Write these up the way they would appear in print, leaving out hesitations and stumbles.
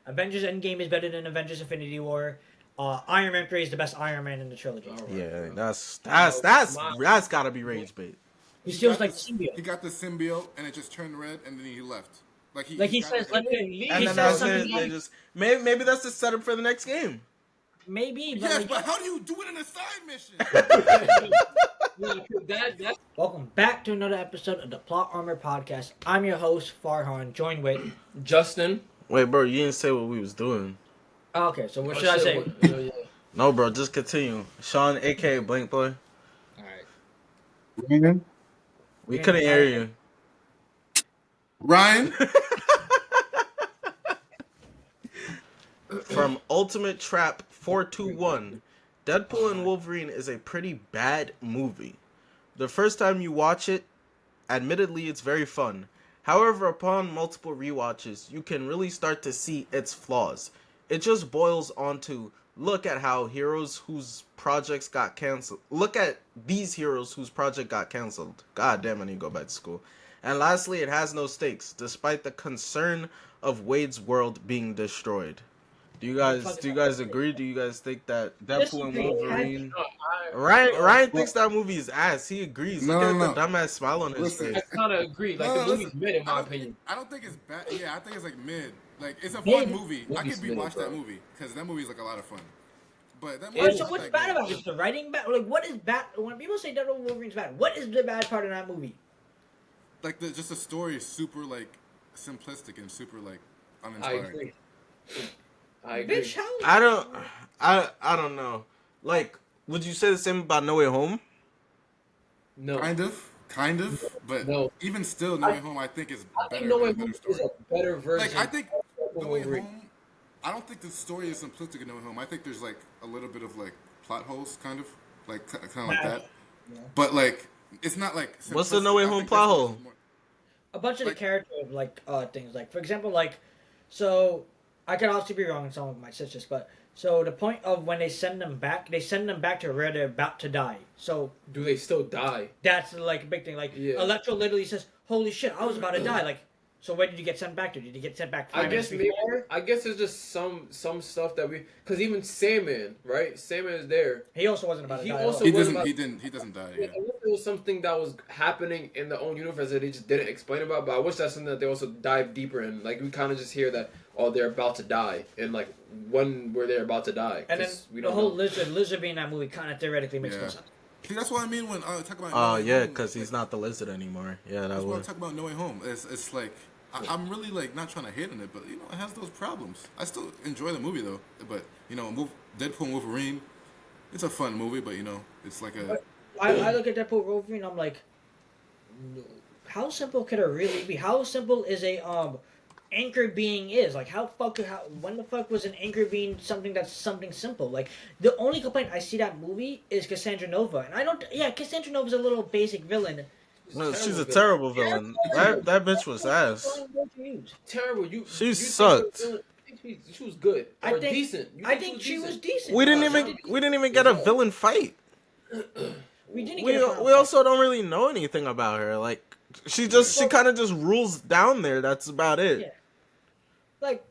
Avengers Endgame is better than Avengers Infinity War. Iron Man 3 is the best Iron Man in the trilogy. All right, Yeah, bro. that's gotta be rage bait. He He feels got like the symbiote. he got the symbiote, and it just turned red, and then he left. Like Like he he's got says, like like, He And he then says that's something it. They like, just maybe that's the setup for the next game. maybe, but yes, like, but how do you do it in a side mission? That's welcome back to another episode of the Plot Armor Podcast. I'm your host Farhan, joined with. Justin. Wait, bro, you didn't say what we was doing. Okay, so what should I say? Yeah. No, bro, just continue. Sean, aka Blankboy. All right. We Yeah, couldn't hear you. Ryan, From Ultimate Trap 421, Deadpool and Wolverine is a pretty bad movie. The first time you watch it, admittedly, it's very fun. However, upon multiple rewatches, you can really start to see its flaws. It just boils onto look at how heroes whose projects got canceled. Look at these heroes whose project got canceled. God damn, I need to go back to school. And lastly, it has no stakes, despite the concern of Wade's world being destroyed. Do you guys agree? Do you guys think that Deadpool and Disagree. Wolverine? No, Ryan thinks that movie is ass. He agrees. No, Look no, at the dumbass smile on his Listen. I face. kind of agree. Like, the movie's mid, in my opinion. I don't think it's bad. Yeah, I think it's like mid. Like it's a Mid? fun movie. I Movie's could mid, rewatch bro. that movie because that movie is like a lot of fun. But that Alright, movie. so what's bad about it? Is the writing bad? Like, what is bad? When people say Deadpool and Wolverine's bad, what is the bad part of that movie? Like just the story is super like simplistic and super like I uninspiring. agree. I agree. Bitch, how? I don't know. Like, would you say the same about No Way Home? No. Kind of, but No. even still, No Way Home I think is I better. think No Way got a Home better is a better version. Like I think of No Way Wolverine. Home. I don't think the story is simplistic in No Way Home. I think there's like a little bit of like plot holes, kind of like that. Yeah. But like it's not like. What's the simplistic. No Way I Home think plot this hole? is more- A bunch of Like- the character things, like for example, like, so I could also be wrong in some of my sisters, but so the point of when they send them back to where they're about to die. So Do they still die? that's like a big thing. Like Yeah. Electro literally says, "Holy shit, I was about to die." Like, so where did you get sent back to? Did you get sent back? I 5 guess minutes maybe. before? I guess it's just some stuff that we. Because even Sandman, right? Sandman is there. He also wasn't about to He die. also- at He all. What doesn't. about- He doesn't die. Yeah. Unless it was something that was happening in the own universe that they just didn't explain about. But I wish that's something that they also dive deeper in. Like, we kind of just hear that, oh, they're about to die, and like when were they about to die? And then 'Cause we the don't whole know. lizard being in that movie kind of theoretically makes no Yeah. sense. See, that's what I mean when I talk about. Oh, No Way yeah, Home. because he's not the lizard anymore. Yeah, that That's why I would. talk about No Way Home. It's like I'm really like not trying to hate on it, but you know it has those problems. I still enjoy the movie though. But you know, Deadpool and Wolverine, it's a fun movie, but you know it's like a. I look at Deadpool Wolverine, I'm like, how simple could it really be? How simple is a anchor being is? Like, when the fuck was an anchor being something that's something simple? Like, the only complaint I see that movie is Cassandra Nova, and I don't. Yeah, Cassandra Nova's a little basic villain. No, she's a terrible villain. That bitch was ass. Terrible. She you sucked. think she was good. I Or think- decent. You I think she was decent. We didn't even get a villain fight. We didn't We get a we also don't really know anything about her. Like, she kind of just rules down there. That's about it. Yeah. Like,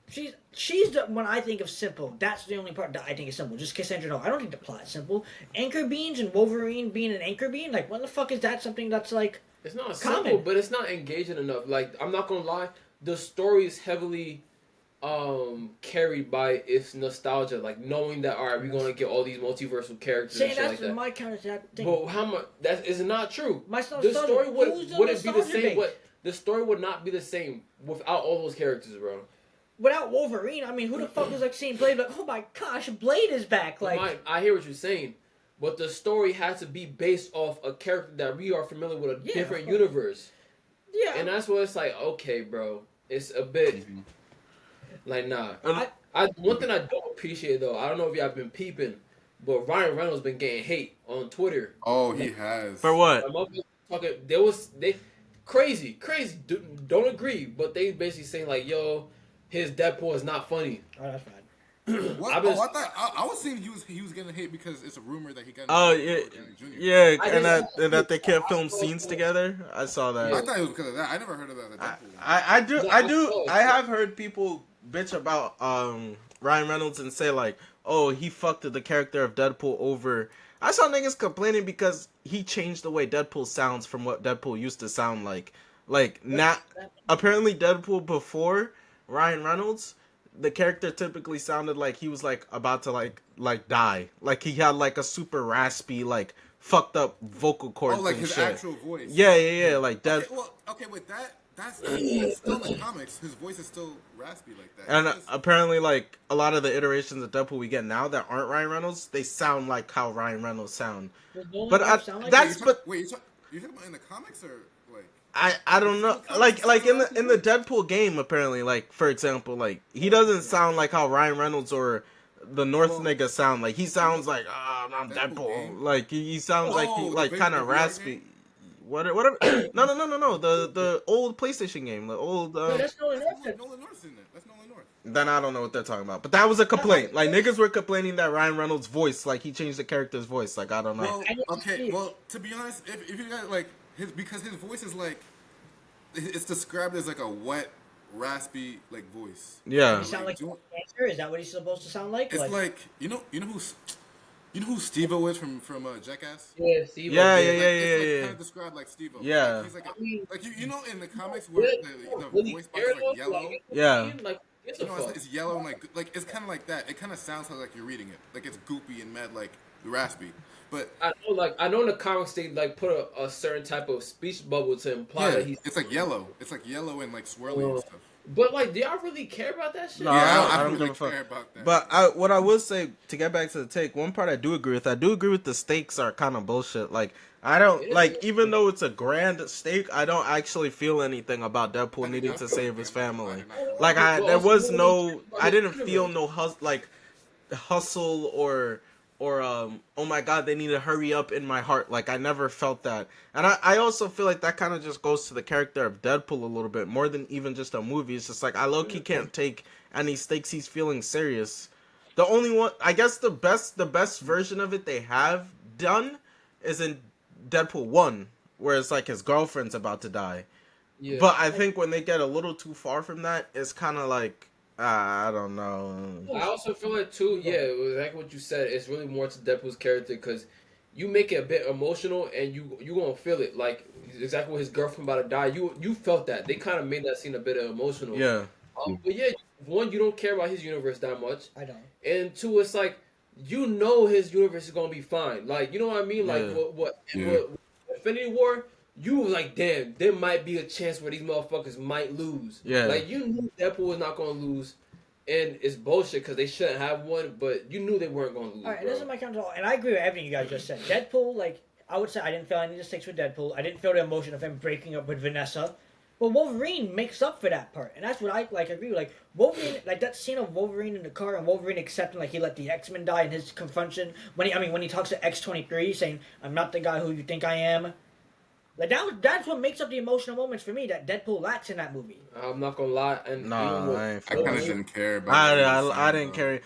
she's the when I think of simple, that's the only part that I think is simple. Just Cassandra Nova. I don't think the plot is simple. Anchor beans and Wolverine being an anchor bean, like, when the fuck is that something that's like It's not common? simple, but it's not engaging enough. Like, I'm not gonna lie, the story is heavily carried by its nostalgia, like knowing that, all right, we're gonna get all these multiversal characters saying and shit that's like that. my counter to that thing. But how much? That is not true. My The nostalgia- story who's the wouldn't be the nostalgia same. base? The story would not be the same without all those characters, bro. Without Wolverine, I mean, who the fuck was like seeing Blade like, oh my gosh, Blade is back? Like, I hear what you're saying, but the story has to be based off a character that we are familiar with, a Yeah, different of course. universe, yeah, and that's what it's like. Okay, bro, it's a bit like nah. One thing I don't appreciate though, I don't know if y'all been peeping, but Ryan Reynolds been getting hate on Twitter. Oh, he has. For what? My mother talking, they crazy. Don't agree, but they basically saying like, yo, his Deadpool is not funny. oh, that's bad. What? I've been- I thought I was saying he was getting hate because it's a rumor that he got. Oh into yeah, Robert Downey Jr. yeah, I and that they can't film I saw scenes that. together. I saw I that. thought it was because of that. I never heard of that. Deadpool. I No, I saw it. I have heard people bitch about Ryan Reynolds and say like, oh, he fucked the character of Deadpool over. I saw niggas complaining because he changed the way Deadpool sounds from what Deadpool used to sound like. Like not apparently Deadpool before Ryan Reynolds, the character typically sounded like he was like about to like die. Like he had like a super raspy like fucked up vocal cords. Oh, like and his shit. actual voice. Yeah. Like that. Okay, with that, that's still in the comics. His voice is still raspy like that. And It's just- apparently, like a lot of the iterations of Deadpool we get now that aren't Ryan Reynolds, they sound like how Ryan Reynolds sound. Does Nolan But North sound like that's that? but wait, you're talking about in the comics or like? I don't know. Like in the Deadpool game, apparently, like for example, like he doesn't sound like how Ryan Reynolds or the North nigga sound. Like he sounds like I'm Deadpool Deadpool. game? Like he sounds like he Oh, like the kind of VR raspy. game? Whatever. No. The old PlayStation game. The old. No, that's Nolan North. That's Nolan North's in it. That's Nolan North. Then I don't know what they're talking about. But that was a complaint. Like niggas were complaining that Ryan Reynolds' voice, like he changed the character's voice. Like I don't know. Well, I didn't see okay. it. Well, to be honest, if you got like because his voice is like, it's described as like a wet, raspy like voice. Yeah. You sound like Do- cancer. Is that what he's supposed to sound like? It's like you know who Steve-O is from Jackass. Yeah, Steve. Yeah, Like, yeah. it's like kind of described like Steve-O. Yeah. Like, he's like, I mean, like you know in the comics where the really voice box is like care yellow. Yeah. Like, it's You a know, fuck. it's yellow and like it's kind of like that. It kind of sounds like you're reading it. Like it's goopy and mad like raspy. But I know in the comics they like put a certain type of speech bubble to imply yeah, that he's. it's like yellow. It's like yellow and like swirly and stuff. But like, do y'all really care about that shit? No, Yeah, I don't really give a fuck. care about that. But what I will say to get back to the take, one part I do agree with the stakes are kind of bullshit. Like I don't like even though it's a grand stake, I don't actually feel anything about Deadpool needing to save his family. Like there was no, I didn't feel no hustle or oh my god they need to hurry up in my heart. Like I never felt that. And I also feel like that kind of just goes to the character of Deadpool a little bit more than even just a movie. It's just like I low-key can't take any stakes he's feeling serious. The only one, I guess the best version of it they have done is in Deadpool 1 where it's like his girlfriend's about to die. Yeah. But I think when they get a little too far from that, it's kind of like I don't know. I also feel like too, yeah, exactly what you said. It's really more to Deadpool's character because you make it a bit emotional and you gonna feel it. Like exactly when his girlfriend about to die, you felt that. They kind of made that scene a bit emotional. Yeah. But yeah, one, you don't care about his universe that much, I don't. and two, it's like you know his universe is gonna be fine. Like you know what I mean? Like Yeah. what Yeah. Infinity War. You was like, damn, there might be a chance where these motherfuckers might lose. Yeah. Like, you knew Deadpool was not going to lose. And it's bullshit because they shouldn't have one, but you knew they weren't going to lose. All right, bro. this is my counter, and I agree with everything you guys just said. Deadpool, like I would say, I didn't feel any of the stakes with Deadpool. I didn't feel the emotion of him breaking up with Vanessa. But Wolverine makes up for that part, and that's what I like. Agree with. Like Wolverine, like that scene of Wolverine in the car and Wolverine accepting like he let the X-Men die in his confrontation when he talks to X-23 saying, "I'm not the guy who you think I am." Like that's what makes up the emotional moments for me that Deadpool lacks in that movie. I'm not going to lie. And Nah, even I ain't I feel kind of it. didn't care about. I didn't care.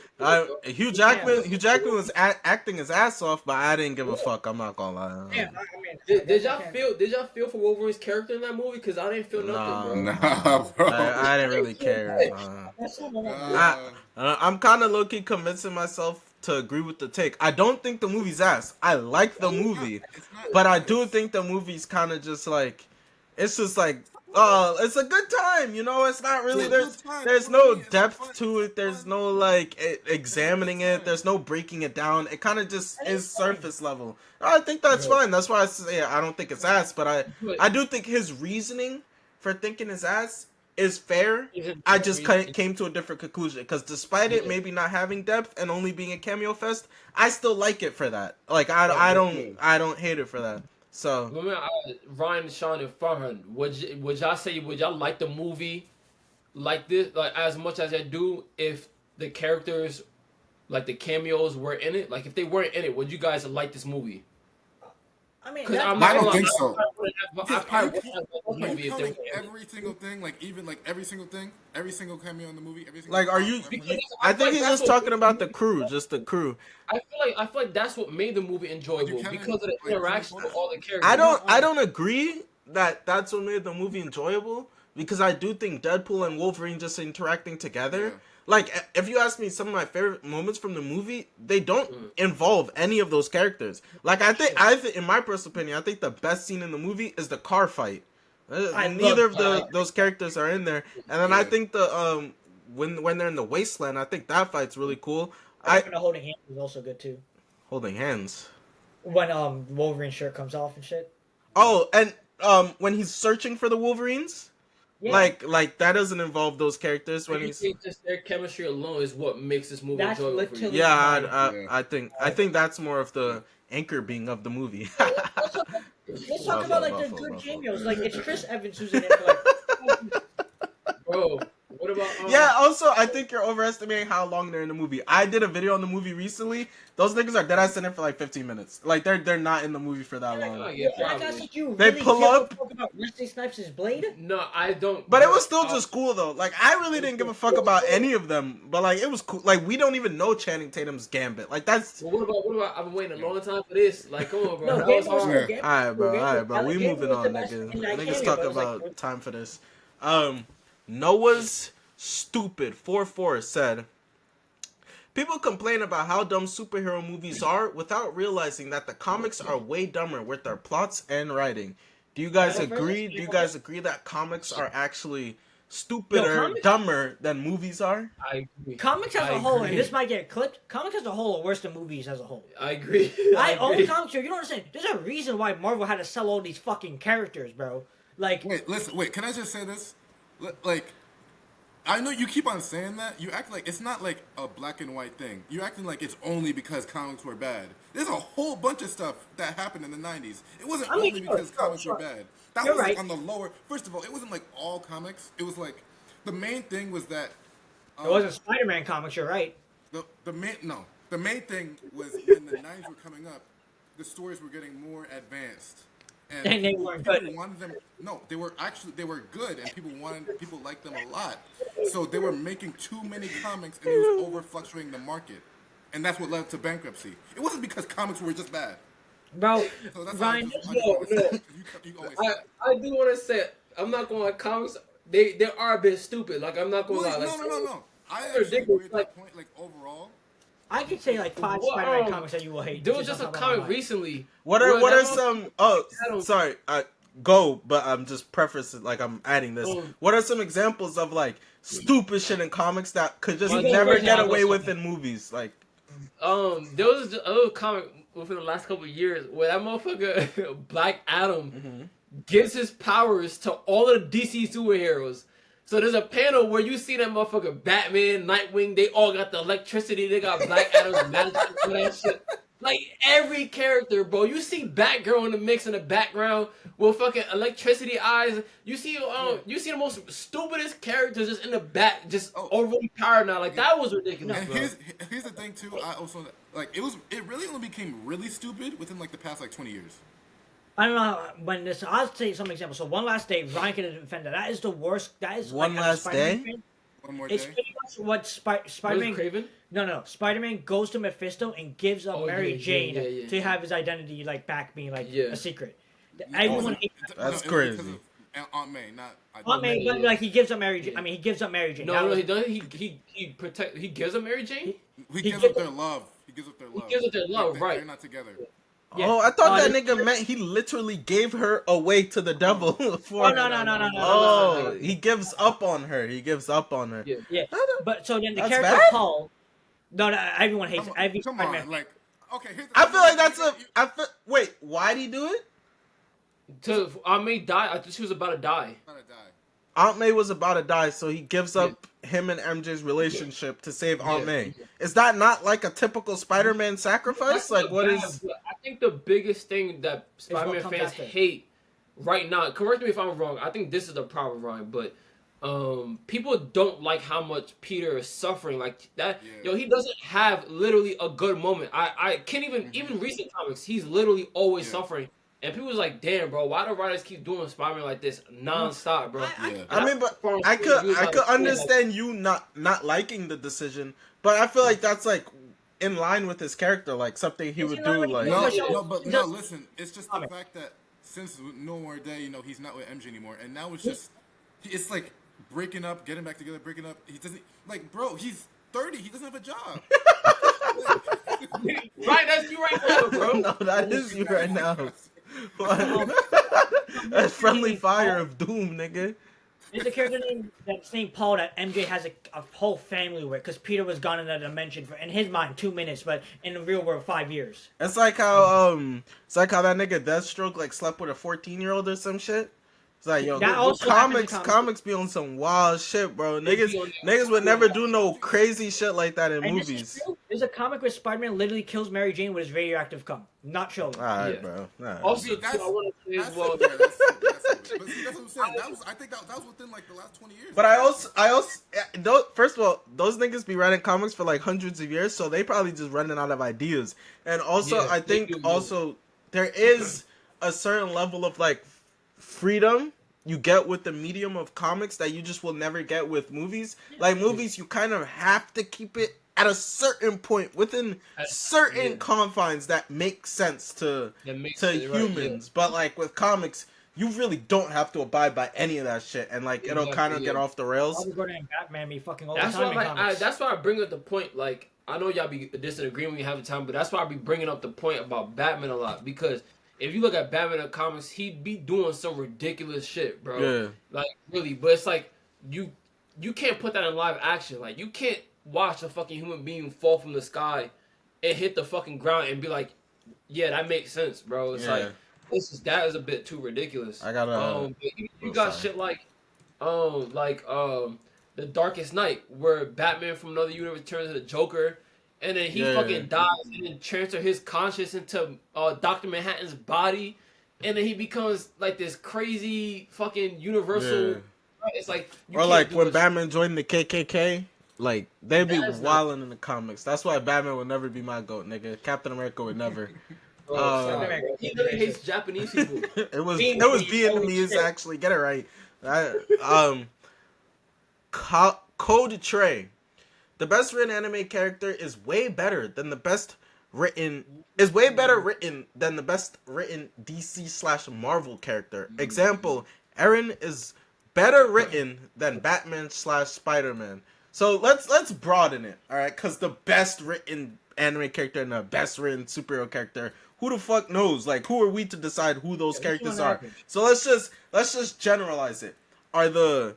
Hugh Jackman was acting his ass off, but I didn't give a fuck. I'm not gonna lie. Yeah, I mean, Did y'all feel for Wolverine's character in that movie? Because I didn't feel nothing, bro. Nah, bro. I didn't really care. I'm kind of low-key convincing myself to agree with the take. I don't think the movie's ass. I like the movie, but I do think the movie's kind of just like, it's just like, it's a good time, you know. It's not really there's no depth to it. There's no like examining it. There's no breaking it down. It kind of just is surface level. I think that's fine. That's why I say I don't think it's ass, but I do think his reasoning for thinking it's ass is fair. I just came to a different conclusion because despite it maybe not having depth and only being a cameo fest, I still like it for that. Like I don't hate it for that. So Ryan, Sean, and Farhan, would y'all like the movie like this, like as much as I do if the characters, like the cameos, were in it? Like if they weren't in it, would you guys like this movie? I mean, Because I don't think so. I probably wouldn't have liked this movie if they Calling were in it. every single thing, like even like every single thing, every single cameo in the movie, every single like, are you? I think he's just talking about the crew, just the crew. I feel like that's what made the movie enjoyable Kinda, because of the like, interaction with all the characters. I don't agree that that's what made the movie enjoyable because I do think Deadpool and Wolverine just interacting together. Yeah. Like, if you ask me some of my favorite moments from the movie, they don't involve any of those characters. Like, I think, in my personal opinion, I think the best scene in the movie is the car fight. Neither of those characters are in there, and then I think the when they're in the wasteland, I think that fight's really cool. The holding hands is also good too. Holding hands. When Wolverine's shirt comes off and shit. Oh, and when he's searching for the Wolverines. Yeah. Like that doesn't involve those characters when he's. Just their chemistry alone is what makes this movie That's enjoyable for you. literally- Yeah, I think that's more of the anchor being of the movie. Let's talk about like the good cameos. Like it's Chris Evans who's in it for like. Bro, what about? Yeah. Also, I think you're overestimating how long they're in the movie. I did a video on the movie recently. Those niggas are dead ass in it for like 15 minutes. Like they're not in the movie for that long. Yeah, Like, probably. you They really pull give a up- fuck about Wesley Snipes' blade? No, I don't. But it was still just cool though. Like I really didn't give a fuck about any of them. But like it was cool. Like we don't even know Channing Tatum's Gambit. Like that's. Well, what about? I've been waiting a long time for this. Like, come on, bro. No, That Game was was hard. good. Alright, bro. We Game moving was on, the best niggas. in that Niggas cameo, talk but it was about like- time for this. Noah's Stupid 44 said, people complain about how dumb superhero movies are without realizing that the comics are way dumber with their plots and writing. Do you guys agree? Do you guys agree that comics are actually stupider, dumber than movies are? I agree. Comics as I a whole, agree. and this might get clipped, comics as a whole are worse than movies as a whole. I agree. I own agree. comics here. You don't understand. There's a reason why Marvel had to sell all these fucking characters, bro. Like, Wait, can I just say this? Like, I know you keep on saying that. You act like it's not like a black and white thing. You're acting like it's only because comics were bad. There's a whole bunch of stuff that happened in the 90s. It wasn't only because comics were bad. That You're was right. like on the lower. First of all, it wasn't like all comics. It was like the main thing was that it wasn't Spider-Man comics, you're right. the main thing was when the 90s were coming up, the stories were getting more advanced. And they weren't good. People wanted them. No, they were good, and people liked them a lot. So they were making too many comics, and it was over fluctuating the market, and that's what led to bankruptcy. It wasn't because comics were just bad. Bro, So that's Ryan, No. I do want to say, I'm not going to lie, comics, they are a bit stupid. Like, I'm not going to lie. Like, No. I They're actually ridiculous. agree at that point. Like overall, I could say like 5 Well, Spider-Man comics that you will hate. there was just a off the top of comic my mind. recently. What Well, are that some? don't- Sorry. Go, but I'm just prefacing like I'm adding this. Oh. What are some examples of like stupid shit in comics that could just Well, never first get I'll go away with something. in movies? Like, There was a little comic within the last couple of years where that motherfucker Black Adam gives his powers to all of the DC superheroes. So there's a panel where you see that motherfucker Batman, Nightwing, they all got the electricity. They got Black Adam's magic and that shit. Like every character, bro. You see Batgirl in the mix in the background with fucking electricity eyes. You see the most stupidest characters just in the back, just overly powered now. Like that was ridiculous, and bro. here's the thing too. I also like it really only became really stupid within like the past like 20 years. I don't know when this. I'll say some examples. So One Last Day, Ryan can defend that. That is the worst. That is One like, as a Last Spider-Man Day? fan, One more it's day. pretty much what Was Spider-Man. it Craven? No. Spider-Man goes to Mephisto and gives up Oh, Mary yeah, Jane yeah. to have his identity like back being like Yeah. a secret. Everyone hates that. That's it was crazy. because of Aunt May, not. Aunt May, but like he gives up Mary Jane. I mean, he gives up Mary Jane. That No, was- he doesn't. He gives a Mary Jane. He He gives gives up their love. He gives up their love. gives up their love, They- right. They're not together. Yeah. oh, I thought that this- nigga meant he literally gave her away to the devil. For, Oh no. Oh, he gives up on her. He gives up on her. Yeah. Yeah, but so then the That's character bad? Paul. No, everyone hates it. Every Come Spider-Man. on, like okay. Here's the I thing. feel like that's wait. Why did he do it? Aunt May died. I think she was about to die. Gotta die. Aunt May was about to die, so he gives up him and MJ's relationship to save Aunt May. Is that not like a typical Spider-Man sacrifice? Like, what is? I think the biggest thing that what Spider-Man comes fans after. hate right now. Correct me if I'm wrong. I think this is the problem, Ryan. But people don't like how much Peter is suffering. Like that. Yeah. Yo, he doesn't have literally a good moment. I can't even recent comics. He's literally always suffering. And people was like, "Damn, bro, why do writers keep doing Spider-Man like this nonstop, bro?" Yeah. I mean, but I could understand you not liking the decision, but I feel like that's like in line with his character, like something he would do. Like, No, listen. It's just the fact that since No More Day, he's not with MJ anymore, and now it's just It's like breaking up, getting back together, breaking up. He doesn't like, bro. He's 30. He doesn't have a job. Right, that's you right now, bro. No, that is you right now. Um, That's friendly fire of doom, nigga. There's a character named that's named Paul that MJ has a whole family with because Peter was gone in that dimension for in his mind 2 minutes, but in the real world 5 years. It's like how that nigga Deathstroke like slept with a 14-year-old or some shit. It's like, yo, That also happens in comics be on some wild shit, bro. They Niggas be on that. niggas would never do no crazy shit like that in And this is movies. true. There's a comic where Spider-Man literally kills Mary Jane with his radioactive cum. Not trolling. Alright, Yeah. bro. Alright. Also, See, too, that's- I want to say as That's well. yeah, that's but see, that's what I'm saying. I think that was within like the last 20 years. But I also first of all, those niggas be writing comics for like hundreds of years, so they probably just running out of ideas. And also, Yeah, I they think do. also there is a certain level of like freedom you get with the medium of comics that you just will never get with movies. Like movies, you kind of have to keep it at a certain point within certain Yeah. confines that make sense to That makes to it right, humans. But like with comics, you really don't have to abide by any of that shit, and like it'll Exactly, kind of yeah. get off the rails. Robert Gordon and Batman be fucking all That's the time why, in comics. that's why I bring up the point. Like, I know y'all be disagreeing when you have the time, but that's why I be bringing up the point about Batman a lot, because if you look at Batman in comics, he be doing some ridiculous shit, bro. Yeah. Like, really, but it's like you can't put that in live action. Like, you can't watch a fucking human being fall from the sky and hit the fucking ground and be like, yeah, that makes sense, bro. It's like that is a bit too ridiculous. I gotta. But you got sorry. shit like The Darkest Night, where Batman from another universe turns into the Joker, and then he fucking dies and then transfer his conscience into Dr. Manhattan's body, and then he becomes like this crazy fucking universal. Yeah. It's like Or like when Batman joined the KKK, like they'd be That's wilding in the comics. That's why Batman would never be my goat, nigga. Captain America would never. He really hates Japanese people. It was Vietnamese, Vietnamese shit. actually. Get it right. Code Trey. The best written anime character is way better than the best written than the best written DC/Marvel character. Example, Eren is better written than Batman/Spider-Man. So let's broaden it, all right? Because the best written anime character and the best written superhero character, who the fuck knows? Like, who are we to decide who those characters are? So let's just generalize it. Are the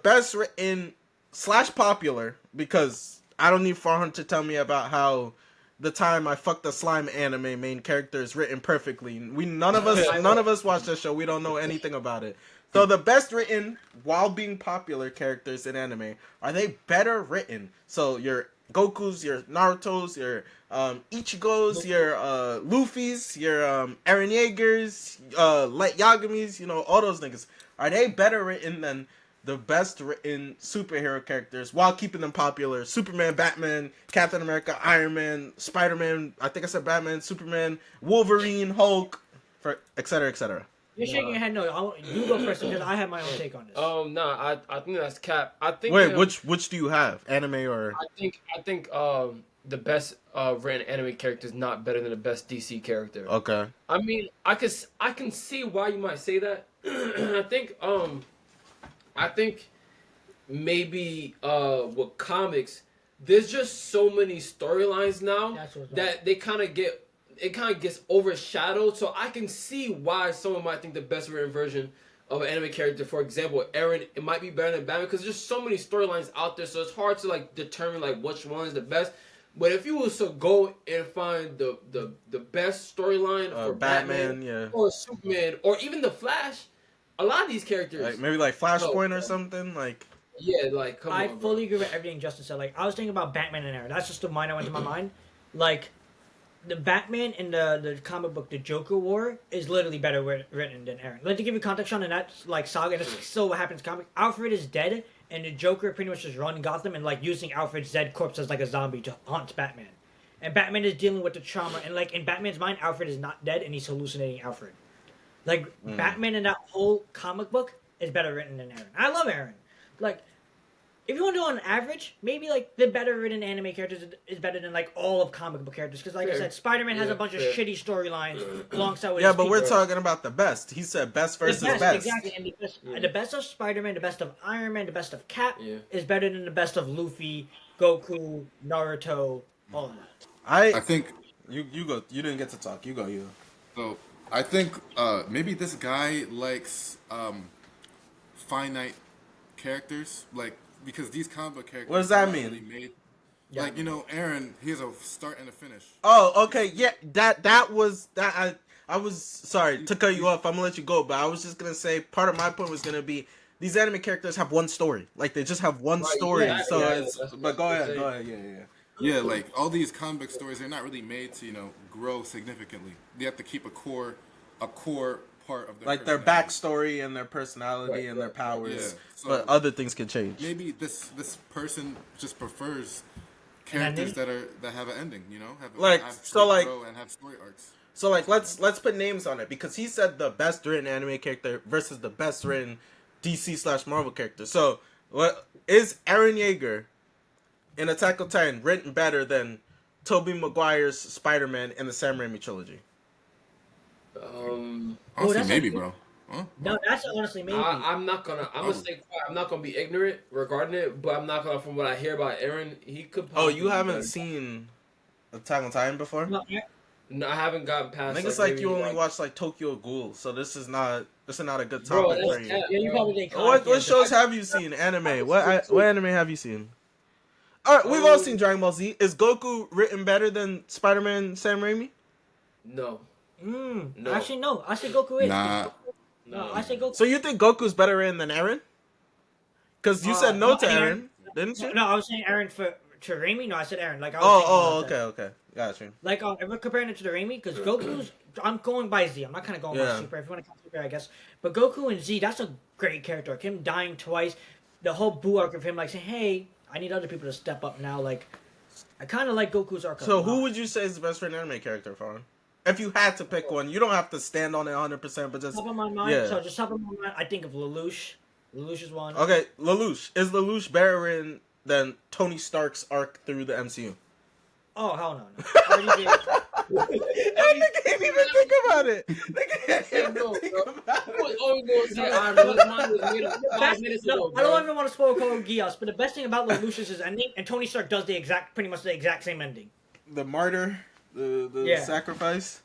best written / popular, because I don't need Farhan to tell me about how the time I fucked the slime anime main character is written perfectly. None of us watch that show. We don't know anything about it. So the best written while being popular characters in anime, are they better written? So your Goku's, your Naruto's, your Ichigo's, your Luffy's, your Eren Yeager's, Light Yagami's, all those niggas. Are they better written than the best written superhero characters while keeping them popular? Superman, Batman, Captain America, Iron Man, Spider-Man, I think I said Batman, Superman, Wolverine, Hulk, etc., etc. You're shaking your head. No, you go first because I have my own take on this. I think that's cap. I think. Wait, which do you have? Anime or? I think the best written anime character is not better than the best DC character. Okay. I mean, I can see why you might say that. I think maybe with comics, there's just so many storylines now that they kind of gets overshadowed. So I can see why someone might think the best written version of an anime character, for example, Eren, it might be better than Batman because there's just so many storylines out there. So it's hard to like determine like which one is the best. But if you was to go and find the best storyline for Batman, yeah, or Superman, or even the Flash, a lot of these characters, like maybe like Flashpoint or something, like. Yeah, like come on. I fully agree with everything Justin said. Like I was thinking about Batman and Aaron. That's just the mind that went to my mind. Like the Batman in the comic book, the Joker War, is literally better written than Aaron. Like to give you context on, in that like saga, and it's still what happens in comic. Alfred is dead, and the Joker pretty much just running Gotham and like using Alfred's dead corpse as like a zombie to haunt Batman. And Batman is dealing with the trauma, and like in Batman's mind, Alfred is not dead, and he's hallucinating Alfred. Like Batman in that whole comic book is better written than Aaron. I love Aaron. Like if you want to do on average, maybe like the better written anime characters is better than like all of comic book characters. Because like I Fair. said, Spider-Man has Yeah, a bunch of fair. shitty storylines alongside with Yeah, his but we're people. talking about the best. He said best The versus best, best. exactly, and the best of Spider-Man, the best of Iron Man, the best of Cap Yeah. is better than the best of Luffy, Goku, Naruto, all of that. I think You go. You didn't get to talk. You go. You. so. I think maybe this guy likes finite characters, like because these comic book characters. What does that are not mean? really made. Yeah. Like Aaron, he has a start and a finish. Oh, okay. Yeah, that was that. I was sorry to cut you off. I'm gonna let you go, but I was just gonna say part of my point was gonna be these anime characters have one story. Like they just have one Right, story. yeah, So yeah, it's. that's But go what I'm ahead. saying. Go ahead. Yeah. Yeah, like all these comic book stories, they're not really made to grow significantly. They have to keep a core part of their Like their personality. backstory and their personality and their powers, Yeah, so- but other things can change. Maybe this person just prefers An ending? characters that have an ending. Like, have so, like- grow and have story arcs. So like let's put names on it because he said the best written anime character versus the best written DC/Marvel character. So what is Eren Yeager in Attack on Titan written better than Tobey Maguire's Spider-Man in the Sam Raimi trilogy? Honestly, that's maybe, a- bro. Huh? No, that's honestly maybe. I'm not gonna. I'm gonna stay quiet. I'm not gonna be ignorant regarding it, but I'm not gonna. From what I hear about Aaron, he could. Oh, possibly you be haven't better. seen Attack on Titan before? No, No, I haven't gotten I past. think it's like maybe, you only watched like Tokyo Ghoul, so this is not a good Bro, topic that's for you. cat, yeah, you bro. probably didn't. What shows have you seen? Anime. What anime have you seen? All right, we've all seen Dragon Ball Z. Is Goku written better than Spider-Man Sam Raimi? No, No. No. Actually, no. I say Goku is. Nah. No, I say Goku. So you think Goku's better written than Eren? Because you said no no, to Eren. Eren, didn't you? No, I was saying Aaron to Raimi. No, I said Aaron. Like I was Oh, thinking about that. okay. Got you. Like if we're comparing it to the Raimi, because Goku's, I'm going by Z. I'm not kind of going Yeah. by Super. If you want to count Super, I guess. But Goku and Z, that's a great character. Like, him dying twice, the whole Boo arc of him like saying, "Hey, I need other people to step up now." Like, I kind of like Goku's arc. So a who lot. would you say is the best written anime character, Fawn? If you had to pick one, you don't have to stand on it 100%, but just top of my mind? yeah. So just top of my mind, I think of Lelouch. Lelouch is one. Okay, Lelouch. Is Lelouch better written than Tony Stark's arc through the MCU? Oh hell no! I already did. They can't even think about it. They can't even No, think bro. about I was it. always going to say Iron Man. Mine was made up 5 minutes No, ago, I don't bro. even want to spoil Code Geass, but the best thing about Lelouch is his ending, and Tony Stark does pretty much the exact same ending. The martyr, the Yeah. sacrifice.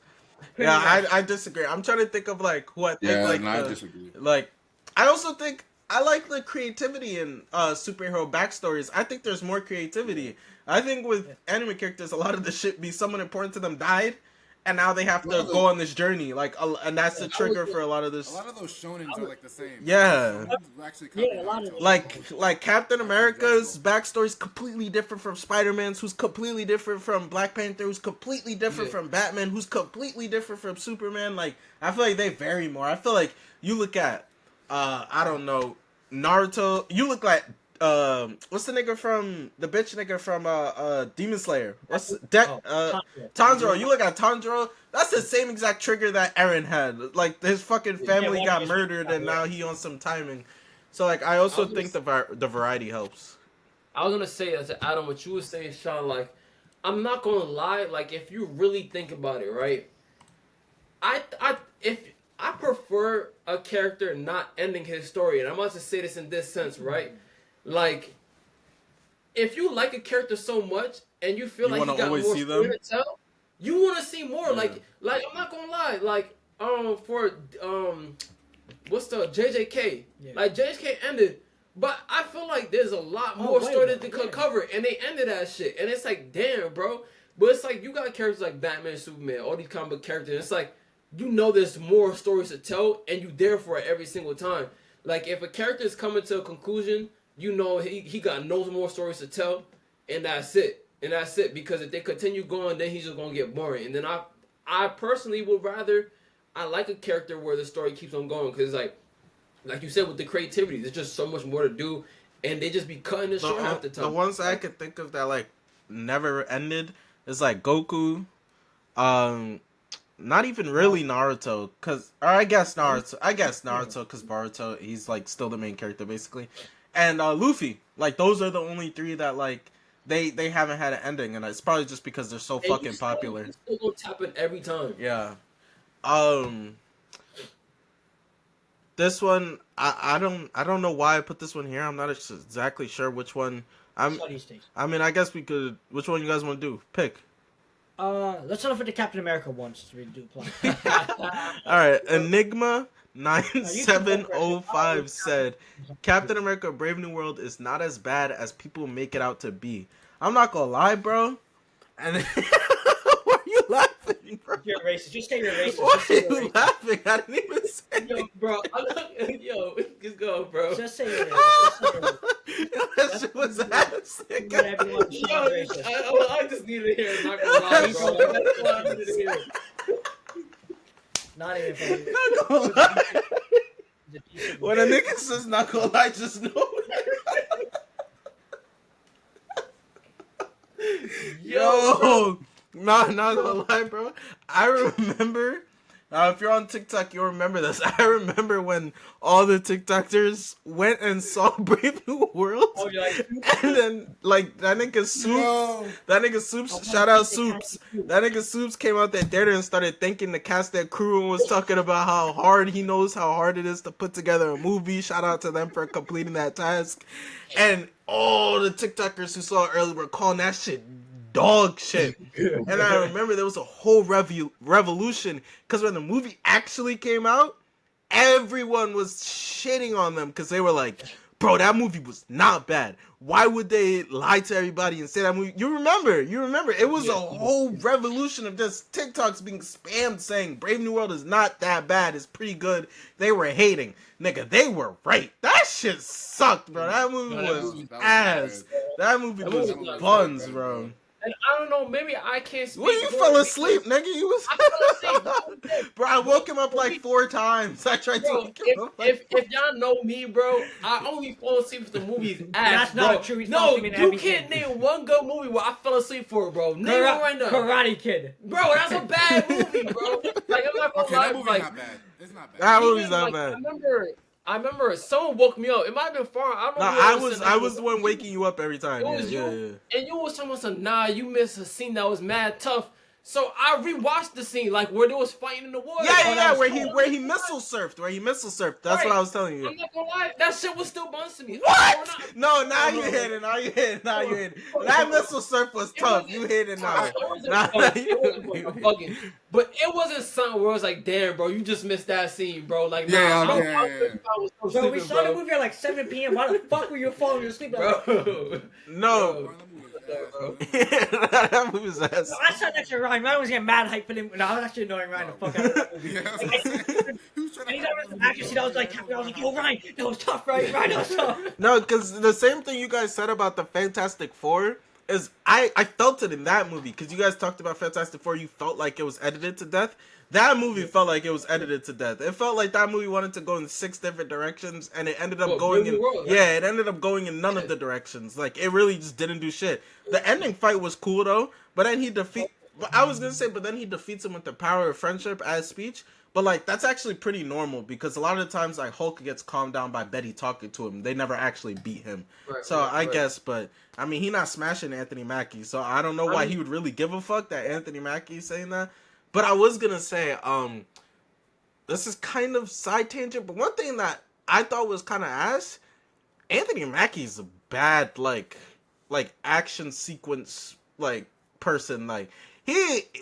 Pretty Yeah, much. I disagree. I'm trying to think of like who I think Yeah, like I the- disagree. like I also think I like the creativity in superhero backstories. I think there's more creativity. I think with anime characters, a lot of the shit be someone important to them died, and now they have to Well, go on this journey. Like, and that's the trigger for a lot of this. A lot of those shonens are like the same. Yeah. Shonens actually Yeah, a lot of copy Like Captain America's backstory is completely different from Spider-Man's, who's completely different from Black Panther, who's completely different Yeah. from Batman, who's completely different from Superman. Like, I feel like they vary more. I feel like you look at, I don't know, Naruto. You look like, what's the nigga from the bitch nigga from Demon Slayer? What's Tanjiro? You look at Tanjiro. That's the same exact trigger that Eren had. Like his fucking family one got is- murdered, and now he on some timing. So like, I also think the variety helps. I was gonna say to add on what you were saying, Sean. Like, I'm not gonna lie. Like, if you really think about it, right? If I prefer a character not ending his story, and I'm about to say this in this sense, right? Like, if you like a character so much and you feel You like wanna he got always more see story them? to tell, you want to see more. Yeah. Like I'm not gonna lie. Like, for what's the JJK? Yeah. Like JJK ended. But I feel like there's a lot Oh, more wait, story that they yeah. could cover, and they ended that shit. And it's like, damn, bro. But it's like you got characters like Batman, Superman, all these comic book characters. It's like there's more stories to tell, and you there for it every single time. Like if a character is coming to a conclusion, he got no more stories to tell, and that's it. And that's it. Because if they continue going, then he's just gonna get boring. And then I personally would rather I like a character where the story keeps on going, because like you said, with the creativity, there's just so much more to do, and they just be cutting it short half the time. The ones I could think of that like never ended is like Goku, not even really Naruto, I guess Naruto because Boruto, he's like still the main character basically, and Luffy. Like those are the only three that like they haven't had an ending, and it's probably just because they're so fucking popular. You still gonna tap it every time. Yeah. This one I don't know why I put this one here. I'm not exactly sure which one. I mean, I guess we could. Which one you guys want to do? Pick. Let's start off with the Captain America one since we do play. All right, Enigma 9705 said, "Captain America: Brave New World is not as bad as people make it out to be." I'm not gonna lie, bro. And why are you laughing, bro? You're racist. Just say you're racist. Why Just say are you're you racist. laughing? I didn't even say. Yo, bro, yo, just go, bro. Just say you're racist. Yo, that shit was ass. Let everyone Yo, shout racist. I just needed to hear it. Not gonna lie, bro. That's what I needed to hear. Not even funny. Not gonna lie. When a nigga says not gonna lie, just know. Yo, not gonna lie, bro. I remember. If you're on TikTok, you'll remember this. I remember when all the TikTokers went and saw Brave New World, Oh, you're like, and then like that nigga Soups, shout out Soups. That nigga Soups came out that theater and started thanking the cast and crew and was talking about how hard he knows how hard it is to put together a movie. Shout out to them for completing that task. And all the TikTokers who saw it earlier were calling that shit dog shit. And I remember there was a whole revolution because when the movie actually came out, everyone was shitting on them because they were like, bro, that movie was not bad. Why would they lie to everybody and say that movie? You remember. It was a whole revolution of just TikToks being spammed saying Brave New World is not that bad. It's pretty good. They were hating. Nigga, they were right. That shit sucked, bro. That movie was ass. That movie was buns, bro. And I don't know, maybe I can't speak. Well, you fell asleep, nigga. You was. I fell asleep. Bro, I woke him up like 4 times. I tried to wake him up. If y'all know me, bro, I only fall asleep if the movie's ass. That's not true. He's No, falling asleep in you everything. can't name one good movie where I fell asleep for, bro. Name it right now. Karate Kid. Bro, that's a bad movie, bro. Like, I'm not gonna Okay, lie, that movie's like, not bad. It's not bad. That movie's even, not like, bad. I remember someone woke me up. It might have been far. I don't know. Nah, I was the one waking you up every time. It was Yeah. And you was telling us, nah, you missed a scene that was mad tough. So I rewatched the scene, like where they was fighting in the water. Yeah, where he missile surfed. That's what I was telling you. I'm not gonna lie, that shit was still buns to me. What? No, now you hit it. That missile surf was tough. You hit it now. But it wasn't something where it was like, damn, bro, you just missed that scene, bro. Like, Yeah. I was so Bro, we stupid, saw the movie at like 7 p.m. Why the fuck were you falling asleep? bro. No. That movie was ass. No, I sat next to Ryan. Ryan was getting mad hype for him. No, I was actually annoying Ryan the fuck out of that movie. Yeah, that's what I'm saying. He was trying to Anytime I was accuracy, I was like, yo, Ryan, that was tough, right? Ryan, that was tough. No, because the same thing you guys said about the Fantastic Four is I felt it in that movie because you guys talked about Fantastic Four. You felt like it was edited to death. That movie felt like it was edited to death. It felt like that movie wanted to go in 6 different directions, and it ended up going in. It ended up going in none of the directions. Like it really just didn't do shit. The ending fight was cool though, but then he defeats him with the power of friendship as speech. But like that's actually pretty normal because a lot of the times like Hulk gets calmed down by Betty talking to him. They never actually beat him. I guess, but I mean he not smashing Anthony Mackie, so I don't know why he would really give a fuck that Anthony Mackie is saying that. But I was gonna say, this is kind of side tangent, but one thing that I thought was kind of ass, Anthony Mackie's a bad like action sequence like person. Like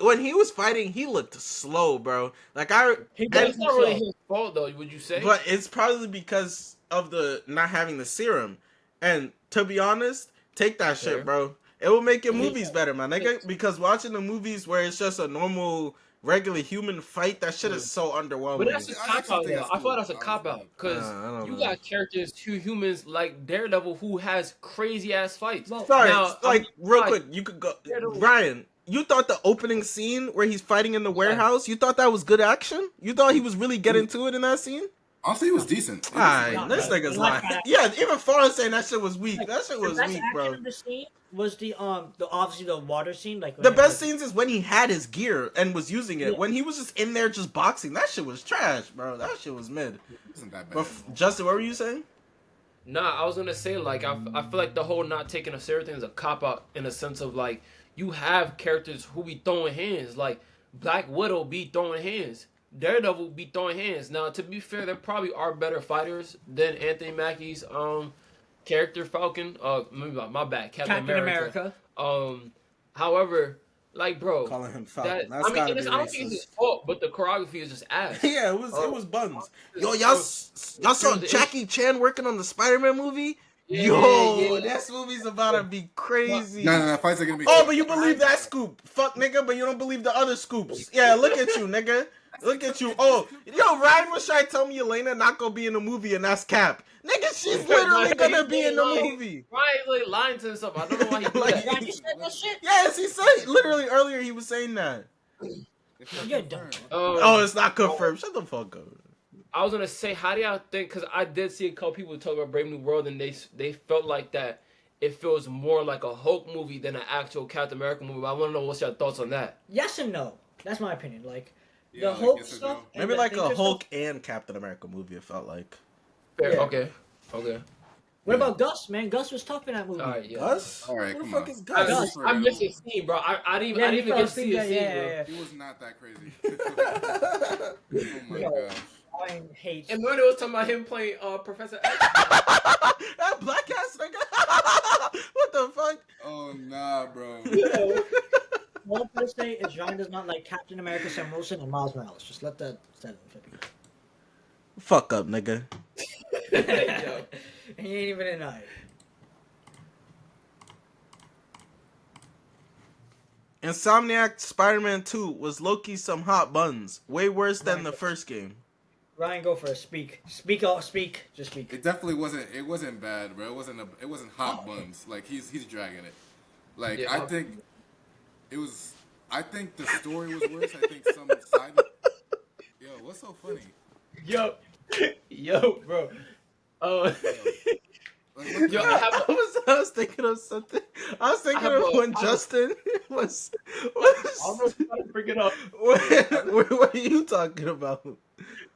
when he was fighting, he looked slow, bro. Like That's not really his fault though, would you say? But it's probably because of the not having the serum. And to be honest, take that shit, bro. It will make your movies better, man. Because watching the movies where it's just a normal, regular human fight, that shit is so underwhelming. But that's a cop out, though. I thought that's a cop out because you got characters, humans like Daredevil, who has crazy ass fights. Sorry, real quick, you could go, Ryan. You thought the opening scene where he's fighting in the warehouse, you thought that was good action? You thought he was really getting to it in that scene? Honestly, it was decent. Alright, this nigga's lying. Yeah, even Forrest saying that shit was weak. That shit was weak, bro. The scene was the obviously the water scene. Like the best scenes is when he had his gear and was using it. Yeah. When he was just in there just boxing, that shit was trash, bro. That shit was mid. It wasn't that bad. But Justin, what were you saying? Nah, I was gonna say like I feel like the whole not taking a serious thing is a cop out in a sense of like you have characters who be throwing hands like Black Widow be throwing hands, Daredevil be throwing hands. Now to be fair, there probably are better fighters than Anthony Mackie's character Falcon. Maybe my bad, Captain America. However, like bro, Calling him Falcon. that That's I mean, gotta and be I don't think it's his racist. fault, but the choreography is just ass. Yeah, it was buns. Yo, It y'all was- y'all saw it was- Jackie Chan working on the Spider-Man movie? Yeah, Yo, yeah. this movie's about to be crazy. No, fights are gonna be. Oh, but you believe that scoop. Fuck, nigga, but you don't believe the other scoops. Yeah, look at you, nigga. Look at you. Oh, yo, Ryan was trying to tell me Elena not gonna be in the movie, and that's cap. Nigga, she's literally gonna be in the movie. Ryan's like lying to himself. I don't know why he did Like- that. Ryan, you said that shit? Yes, he said literally earlier he was saying that. You're dumb. Oh, it's not confirmed. Shut the fuck up. I was gonna say, how do y'all think? Because I did see a couple people talk about Brave New World, and they felt like that it feels more like a Hulk movie than an actual Captain America movie. But I want to know what's your thoughts on that. Yes and no. That's my opinion. Like Yeah, the like, Hulk yes and stuff. no. and Maybe the like a Thinker Hulk stuff. and Captain America movie, it felt like. Fair. Yeah. Okay. What about Gus? Man, Gus was tough in that movie. All right. Yeah. Gus? All right, Who the come fuck on. is Gus? Gus. I missed a scene, bro. I didn't Yeah, even he fell get to see asleep a scene, there, bro. He was not that crazy. Oh my gosh. Ryan hates. And when it was talking about him playing Professor X. That black ass nigga. What the fuck? Oh nah, bro. All I'm gonna say is Ryan does not like Captain America, Sam Wilson, and Miles Morales. Just let that settle for people. Fuck up, nigga. Yo. And he ain't even in it. Insomniac Spider-Man 2 was low-key some hot buns. Way worse than the first game. Ryan, go for it. Speak. Speak. All. Speak. Just speak. It definitely wasn't. It wasn't bad, bro. It wasn't hot buns. Like he's dragging it. Like Yeah, I think it was. I think the story was worse. I think some side. Yo, what's so funny? Yo, bro. Like, what the Yo, heck? I was thinking of something. I was thinking I have of a- when I have- Justin was. I'm gonna try to bring it up. What are you talking about?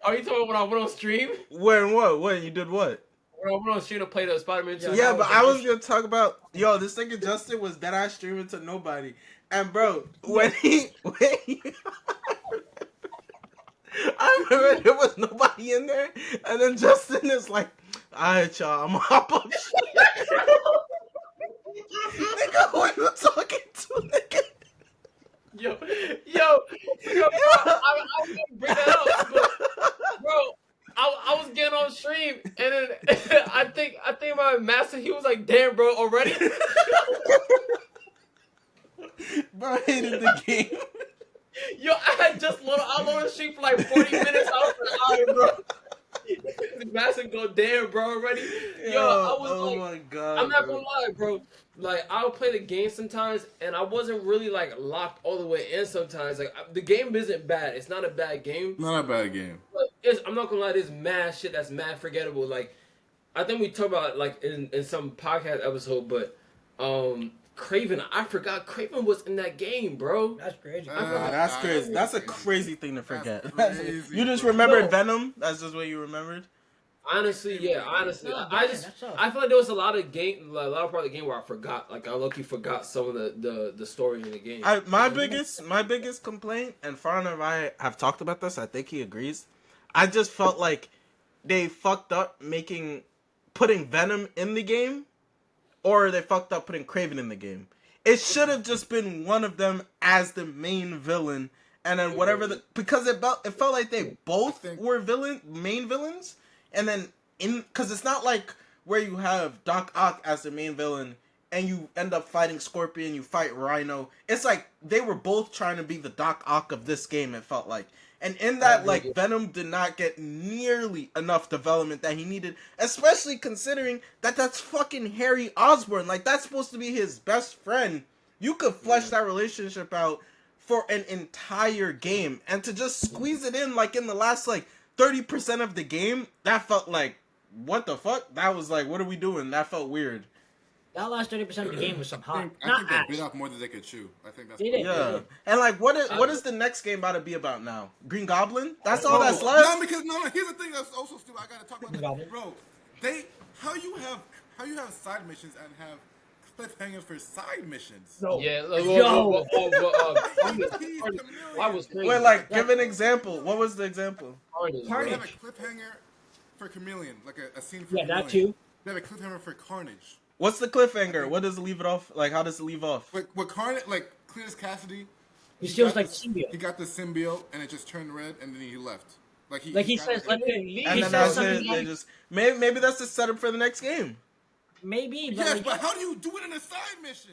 Are you talking about when I went on stream? When what? When you did what? When I went on stream to play the Spider-Man 2? Yeah, but I was gonna talk about this nigga Justin was dead ass streaming to nobody, and bro, when he I remember there was nobody in there, and then Justin is like, "Alright, y'all, I'm gonna hop up." Nigga, who are you talking to, nigga? Yo, bro, I was gonna bring that up, but, bro, I was getting on stream, and then I think my master, he was like, "Damn, bro, already?" Bro, I hated the game. Yo, I had just I loaded stream for like 40 minutes. I was like, "Alright, bro." The master go, "Damn, bro, already?" Yo, I was oh like, my god. I'm not bro. gonna lie, bro. Like, I'll play the game sometimes, and I wasn't really like locked all the way in. Sometimes, like the game isn't bad. It's not a bad game. Not a bad game. But I'm not gonna lie. There's mad shit that's mad forgettable. Like, I think we talked about it, like in some podcast episode, but Craven. I forgot Craven was in that game, bro. That's crazy. That's crazy. That's a crazy thing to forget. That's crazy, You just bro. remembered No. Venom? That's just what you remembered? Honestly, yeah. Honestly, No, I that's tough. feel like there was a lot of part of the game where I forgot. Like, I lucky forgot some of the story in the game. My biggest complaint, and Farhan and I have talked about this, I think he agrees. I just felt like they fucked up putting Venom in the game, or they fucked up putting Craven in the game. It should have just been one of them as the main villain, and then whatever because it felt like they both were main villains, and then because it's not like where you have Doc Ock as the main villain and you end up fighting Scorpion, you fight Rhino. It's like they were both trying to be the Doc Ock of this game, it felt like. And in that, like, Venom did not get nearly enough development that he needed, especially considering that that's fucking Harry Osborn. Like, that's supposed to be his best friend. You could flesh that relationship out for an entire game. And to just squeeze it in, like, in the last, like, 30% of the game, that felt like, what the fuck? That was like, what are we doing? That felt weird. That last 30% of the game was some I hot. think Not they ass. bit off more than they could chew. I think that's. They did. Yeah. And, like, what is the next game about to be about now? Green Goblin? That's all No, that's left? No, because no. Here's the thing that's also stupid. I gotta talk about Goblin. that, bro. They how you have side missions and have cliffhangers for side missions? No. Yeah, Yo. I was crazy. Wait, like, give an example. What was the example? Carnage. They have a Carnage. cliffhanger for Chameleon, like a scene for Yeah, Chameleon. that too. They have a cliffhanger for Carnage. What's the cliffhanger? What does it leave it off? Like, how does it leave off? With Carnage, like Cletus Cassidy, He steals got like the- symbiote. He got the symbiote, and it just turned red, and then he left. Like he Like he got says, like, he And then says that's something. it. They just maybe that's the setup for the next game. Maybe, but yes, like, but how do you do it in a side mission?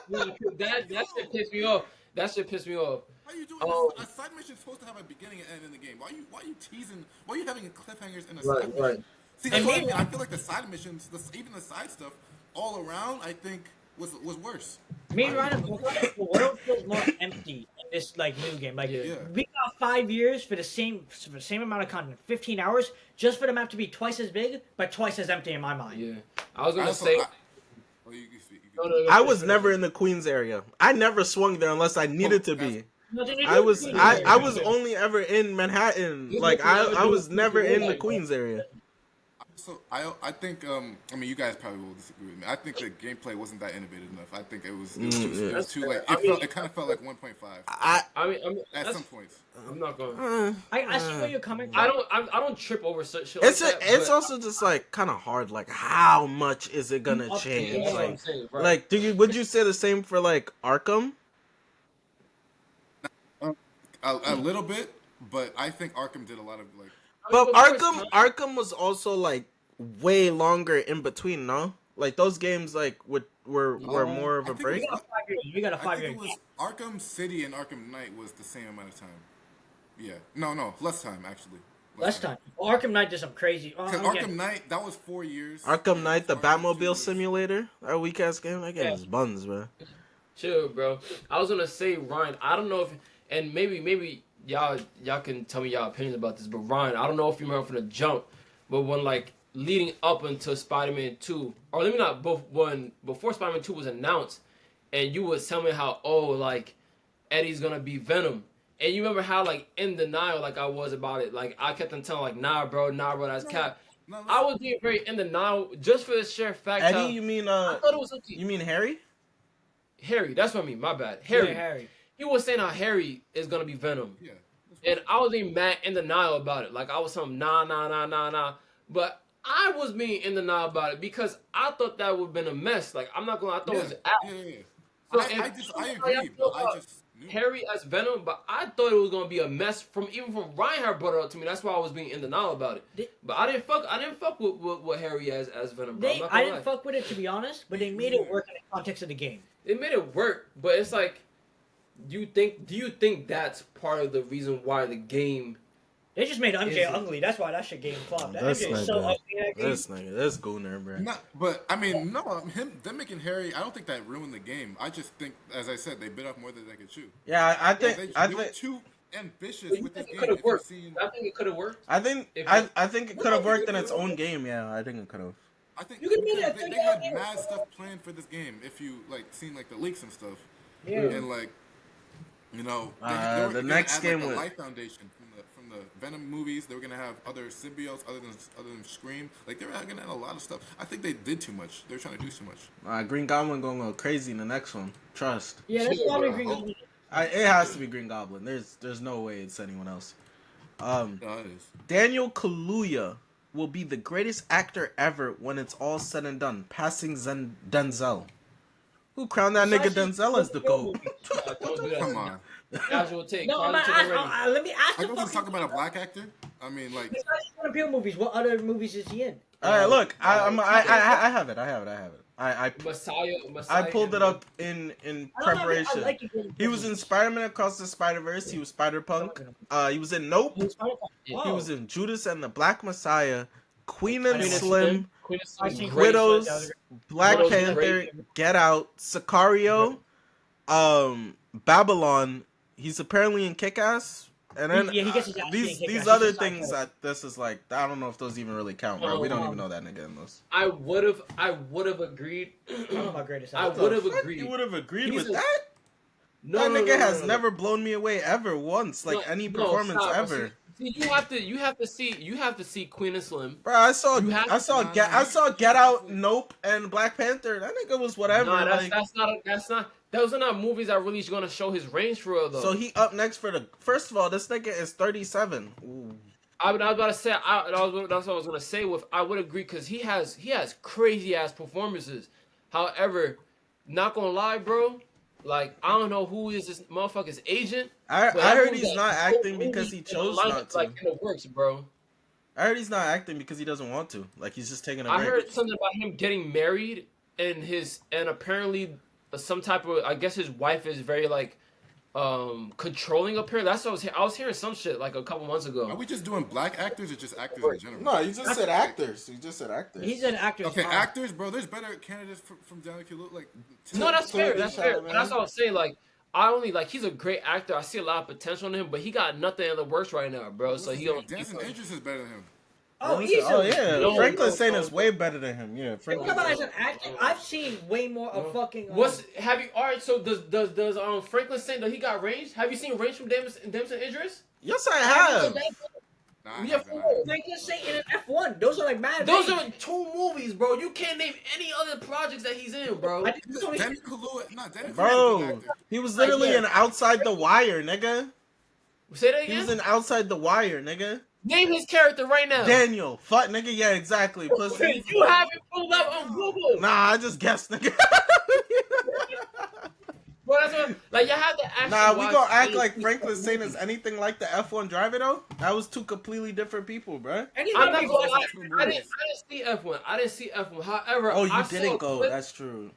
That shit pissed me off. That shit pissed me off. How you doing? A side mission is supposed to have a beginning and end in the game. Why you teasing? Why are you having cliffhangers in a side mission? Right. See, that's what I mean. I feel like the side missions, even the side stuff, all around, I think was worse. me and Ryan, what feels more empty in this like new game? Like Yeah. we got 5 years for the same amount of content, 15 hours, just for the map to be twice as big but twice as empty in my mind. Yeah. I was gonna Also, say. you speak. No, I was never in the Queens area. I never swung there unless I needed to be. I was only ever in Manhattan. Like I was never in the Queens area. So I think I mean you guys probably will disagree with me. I think the gameplay wasn't that innovative enough. I think it was too like it kind of felt like 1.5 I I mean, at that's- some points. I'm not going. I see where you're coming from. I don't trip over such shit. it's like that, it's but- also just like kind of hard. Like how much is it gonna change? That's what I'm Like saying, right. like would you say the same for like Arkham? A little bit, but I think Arkham did a lot of like. But I mean, before Arkham was also like way longer in between, no? Like those games like were more of I a think break. it was- We got a I 5 think year. it was Arkham City and Arkham Knight was the same amount of time. Yeah, no, less time actually. Less time. Well, Arkham Knight did some crazy. Because Arkham Knight, that was 4 years. Arkham Knight, the Arkham Batmobile 2 was- Simulator, that weak ass game. That game Yeah. is buns, bro. Chill, bro. I was gonna say, Ryan. I don't know if, and maybe y'all can tell me y'all opinions about this. But Ryan, I don't know if you remember from the jump, but when like leading up until Spider-Man 2, or let me not both when before Spider-Man 2 was announced, and you was telling me how like Eddie's gonna be Venom. And you remember how like in denial like I was about it. Like I kept on telling like nah bro, that's cap. No, I was being very in denial just for the sheer fact. how- Eddie, you mean I thought it was okay. you mean Harry? Harry, that's what I mean. My bad. Harry. Yeah, Harry. He was saying how Harry is gonna be Venom, Yeah. and I was being mad in denial about it. Like I was saying nah. But I was being in denial about it because I thought that would have been a mess. Like I'm not gonna. I thought it was out. Yeah. So I if- agree, but I just knew. Harry as Venom, but I thought it was gonna be a mess from Ryan had brought it up to me. That's why I was being in denial about it. But I didn't fuck with Harry as Venom. Bro. I'm not I gonna didn't lie. fuck with it to be honest, but they made it work in the context of the game. It made it work, but it's like, do you think that's part of the reason why the game? They just made MJ Is it? ugly. That's why that shit game flopped. That That's MJ not is so good. ugly. in that game. This nigga, this gooner, bro. Not, but I mean, no, them making Harry. I don't think that ruined the game. I just think, as I said, they bit off more than they could chew. Yeah, I They were think too ambitious You with this think it game. could have If you've worked? seen, I think it could have worked. I think it could have worked in its own game. Yeah, I think it could have. I think You could make because that they thing had out there. mad stuff planned for this game. If you like seen like the leaks and stuff, Yeah. and like, you know, they were The gonna next add, game like, was- the Life Foundation from the Venom movies. They were gonna have other symbiotes other than Scream. Like they were gonna add a lot of stuff. I think they did too much. They were trying to do too much. Green Goblin gonna go crazy in the next one. Trust. Yeah, that's Shit, why bro. they agree. It has to be Green Goblin. There's no way it's anyone else. No, it is. Daniel Kaluuya will be the greatest actor ever when it's all said and done, passing Denzel. Who crowned that nigga Denzel as the GOAT? Don't do that. Come on. Casual take. No, I'm Casual not, take already. let me ask I the don't just fucking. talk about a black actor. I mean, like, Besides Jordan Peele movies, what other movies is he in? All right, look, I have it. I pulled it up in I don't know, preparation. I like it. He was in Spider-Man Across the Spider-Verse. He was Spider-Punk. He was in Nope. He was in Judas and the Black Messiah, Queen and Queen and Slim, Queen of I Slim, think great. Widows, Black Widows Panther, great. Get Out, Sicario, Babylon. He's apparently in Kick-Ass. And then Yeah, he gets his ass beat in Kick-Ass. these He's other a side things character. that this is like, I don't know if those even really count, bro. We don't even know that nigga in those. I would have agreed. I don't know about greatest I actor. would have Fuck, agreed. You would have agreed He's with a- that? No, That no, nigga no, has no. never blown me away ever once, like No, any no, performance stop. ever. See, you have to see Queen and Slim. Bro, I saw You have I to- saw Nah, Get nah, I saw Get Out, Nope, and Black Panther. That nigga was whatever. Nah, like, that's not. Those are not movies that really gonna show his range for real though. so he up next for the. First of all, this nigga is 37. Ooh. I was about to say, that's what I was gonna say. With I would agree because he has crazy ass performances. However, not gonna lie, bro. Like I don't know who is this motherfucker's agent. I but that heard movie he's got not so acting many because he in the chose lineup, not to. Like in the works, bro. I heard he's not acting because he doesn't want to. Like he's just taking a I break. heard something about him getting married and apparently some type of I guess his wife is very like controlling apparently. That's what I was hearing some shit like a couple months Are ago. we just doing black actors or just actors in general? No, you just said actors. You just said actors. He's an actor. Okay, actors, bro. There's better candidates from Daniel Kaluuya. Like, No, that's fair. That's fair. man. But that's what I was saying. Like, I only like he's a great actor. I see a lot of potential in him, but he got nothing in the works right now, bro. So he don't. Dancing Idris is better than him. Oh, Easily. Oh easily. yeah, No, Franklin no, Saint no, is no. way better than him. Yeah, Think Franklin. about it as an actor. I've seen way more of fucking. What's have you? All right. So does Franklin say that he got range? Have you seen range from Damson Idris? Yes, I have. Nah, I Yeah, haven't, I haven't. Franklin Saint in an F1. Those are like mad. Those names. are 2 movies, bro. You can't name any other projects that he's in, bro. I think it's only- Daniel Kaluuya, nah, Daniel Kaluuya is a Bro, good actor. he was literally in Outside the Wire, nigga. Say that He was again. in Outside the Wire, nigga. Name his character right now. Daniel, fuck, nigga. Yeah, exactly. Pussy. You have it pulled up on Google. Nah, I just guessed, nigga. Bro, that's what. Like you have to actually. Nah, we watch gonna act any- like Franklin Saint is anything like the F1 driver though. That was 2 completely different people, bruh. And he's I'm gonna not be gonna lie. Two I movies. didn't see F1. I didn't see F1. However, Oh, you I saw didn't a go. clip- That's true.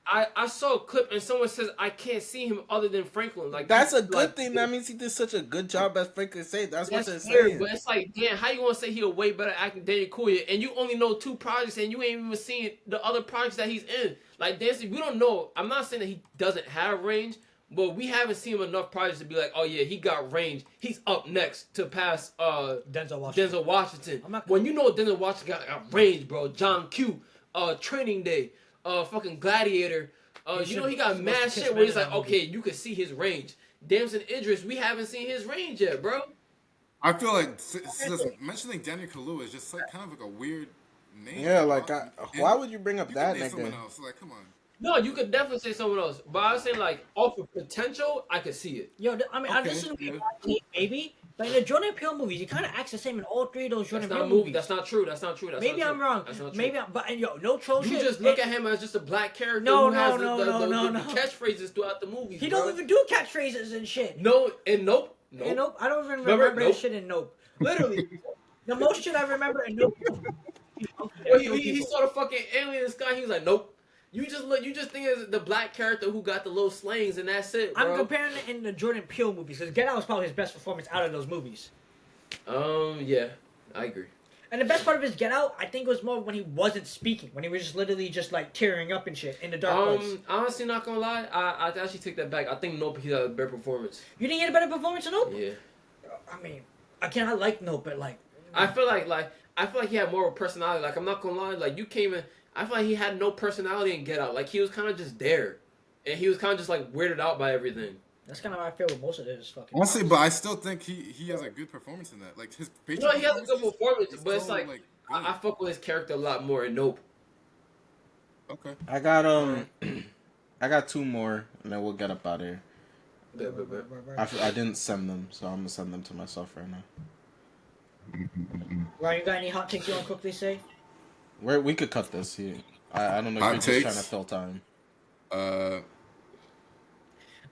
I saw a clip and someone says I can't see him other than Franklin. Like That's a like, good thing. That means he did such a good job as Franklin Saint. That's what That's they're weird, saying. but it's like, damn, how you gonna say he a way better actor than Daniel Kaluuya, and you only know 2 projects and you ain't even seen the other projects that he's in? Like, dancing, we don't know. I'm not saying that he doesn't have range, but we haven't seen him enough projects to be like, oh yeah, he got range. He's up next to pass Denzel Washington. Denzel Washington. I'm not- When you know Denzel Washington got range, bro. John Q, Training Day, fucking Gladiator. You know he got supposed mad to kiss shit men where he's in like, that movie. okay, you can see his range. Damson Idris, we haven't seen his range yet, bro. I feel like mentioning Daniel Kaluuya is just like kind of like a weird name. Yeah, like, And why would you bring up you that could name someone nigga? else. Like, come on. No, you could definitely say someone else. But I was saying, like, off of potential, I could see it. Yo, I mean, Okay, this is yeah. maybe, but in the Jordan Peele movies, he kind of acts the same in all 3 of those That's Jordan not Peele a movie. movies. That's not true. That's not true. That's Maybe not I'm true. wrong. That's not true. Maybe, but and yo, no troll You shit. just look at him as just a black character No, who has no, the no. catchphrases throughout the movies. He bro. don't even do catchphrases and shit. No, and nope. And Nope. I don't even Remember? remember his Nope. shit in Nope. Literally, the most shit I remember in Nope. Well, he saw the fucking alien in the sky. He was like, nope. You just think it's the black character who got the little slangs and that's it, bro. I'm comparing it in the Jordan Peele movies because Get Out was probably his best performance out of those movies. Yeah, I agree. And the best part of his Get Out, I think, was more when he wasn't speaking, when he was just literally just like tearing up and shit in the dark place. Honestly, not gonna lie, I actually take that back. I think Nope, he had a better performance. You didn't get a better performance in Nope? Yeah. I mean, I like Nope, but like, I feel like he had more of a personality. Like I'm not gonna lie, like you came in. I feel like he had no personality in Get Out. Like he was kind of just there, and he was kind of just like weirded out by everything. that's kind of how I feel with most of this fucking. Honestly, but I still think he has a good performance in that. Like his No, he has a good performance, but it's so, like good. I fuck with his character a lot more in Nope. Okay. I got I got 2 more, and then we'll get up out of here. I didn't send them, so I'm gonna send them to myself right now. Ryan, you got any hot takes you want to quickly say? We could cut this here. I don't know if Hot you're just takes? trying to fill time.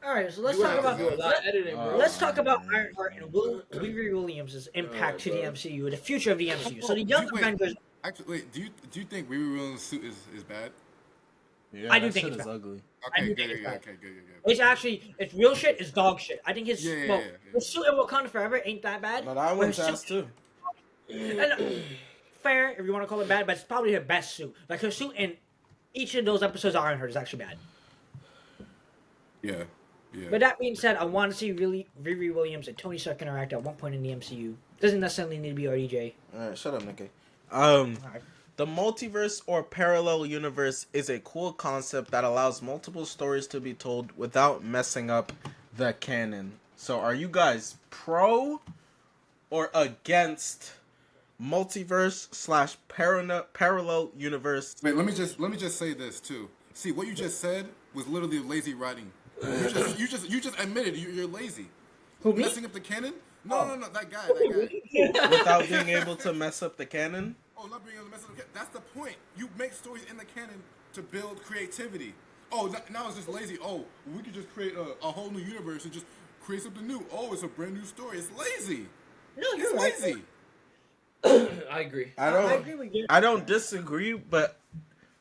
All right, so let's You talk have to about do a lot of editing, bro. let's talk about Ironheart and Riri Williams' impact to the bro. MCU, the future of the MCU. So the Young Wait. Avengers. Actually, wait. Do you think Riri Williams' suit is bad? Yeah, I do that think shit it's is bad. ugly. Okay, do good, think it's good, bad. okay, good. It's actually, it's real shit. It's dog shit. I think his Yeah. his suit in Wakanda Forever ain't that bad. But I but went his ass too. And, fair, if you want to call it bad, but it's probably her best suit. Like her suit in each of those episodes of Ironheart is actually bad. Yeah. But that being said, I want to see Riri Williams and Tony Stark interact at one point in the MCU. Doesn't necessarily need to be RDJ. Alright, shut up, Nicky. The multiverse or parallel universe is a cool concept that allows multiple stories to be told without messing up the canon. So are you guys pro or against multiverse / parallel universe? Wait, let me just say this too. See, what you just said was literally lazy writing. You just admitted you're lazy. Who, me? Messing up the canon? No, that guy. Without being able to mess up the canon? Oh, not being able to mess up the canon. That's the point. You make stories in the canon to build creativity. Oh, now it's just lazy. Oh, we could just create a whole new universe and just create something new. Oh, it's a brand new story. It's lazy. No, It's you're right. lazy. I agree. I agree with you. I don't disagree, but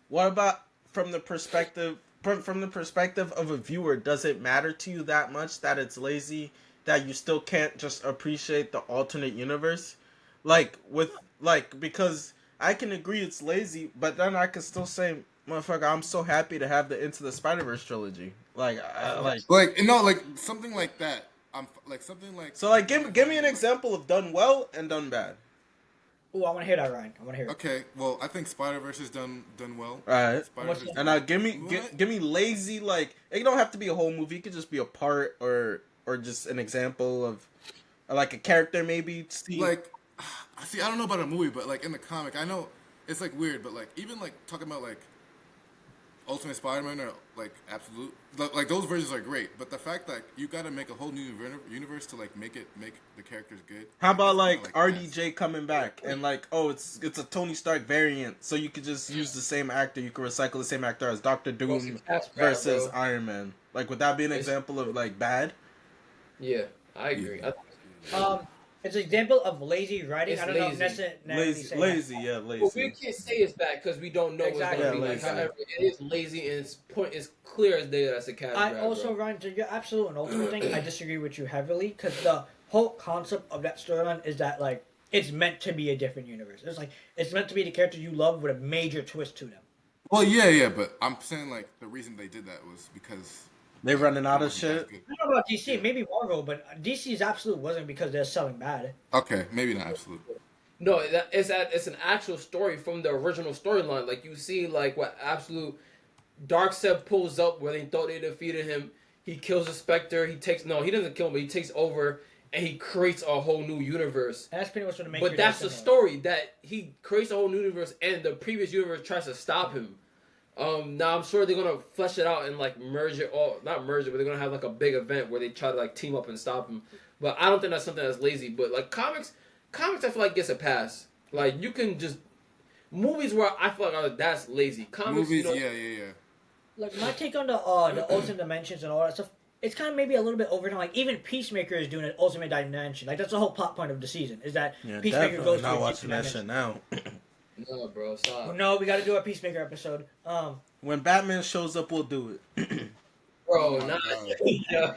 what about from the perspective of a viewer? Does it matter to you that much that it's lazy, that you still can't just appreciate the alternate universe? Because I can agree it's lazy, but then I can still say, motherfucker, I'm so happy to have the Into the Spider-Verse trilogy. Like Something like that. Something like. So give me an example of done well and done bad. Oh, I want to hear that, Ryan. I want to hear it. Okay, well, I think Spider-Verse is done well. Alright. Spider-Verse is And give me lazy, like, it don't have to be a whole movie. It could just be a part or just an example of like a character maybe. like, see, I don't know about a movie, but like in the comic, I know it's like weird, but like even like talking about like Ultimate Spider-Man or like Absolute, like those versions are great. But the fact that you got to make a whole new universe to like make the characters good. How about like Like RDJ coming back and like, oh, it's a Tony Stark variant, so you could just use the same actor. You could recycle the same actor as Doctor Doom versus Iron Man. Like, would that be an example of like bad? Yeah, I agree. It's an example of lazy writing. It's I don't know if lazy. necessarily Lazy, that. lazy. Well, we can't say it's bad because we don't know Exactly. what's going to be Yeah, like. lazy. However, it is lazy and it's clear as day that it's a cash grab. I also, bro. Ryan, to your absolute and ultimate thing, I disagree with you heavily because the whole concept of that storyline is that like it's meant to be a different universe. It's like it's meant to be the characters you love with a major twist to them. Well, yeah, but I'm saying like the reason they did that was because They running out of shit. I don't know about DC, maybe Marvel, but DC's absolute wasn't because they're selling bad. Okay, maybe not Absolute. No, it's an actual story from the original storyline. Like you see, like what Absolute Darkseid pulls up where they thought they defeated him. He kills the Spectre. He doesn't kill him, but he takes over and he creates a whole new universe. And that's pretty much what the main. But that's the story, that he creates a whole new universe and the previous universe tries to stop him. Now I'm sure they're gonna flesh it out and like not merge it, but they're gonna have like a big event where they try to like team up and stop him. But I don't think that's something that's lazy. But like comics I feel like gets a pass. Like you can just movies where I feel like that's lazy. Comics, Movies, you know, yeah. Like my take on the ultimate dimensions and all that stuff. It's kind of maybe a little bit overdone. Like even Peacemaker is doing an ultimate dimension. Like that's the whole plot point of the season is that Peacemaker Definitely goes not to watching that shit now. No, bro, stop. No, we got to do a Peacemaker episode. When Batman shows up, we'll do it. Bro, Oh my not. God. Yeah.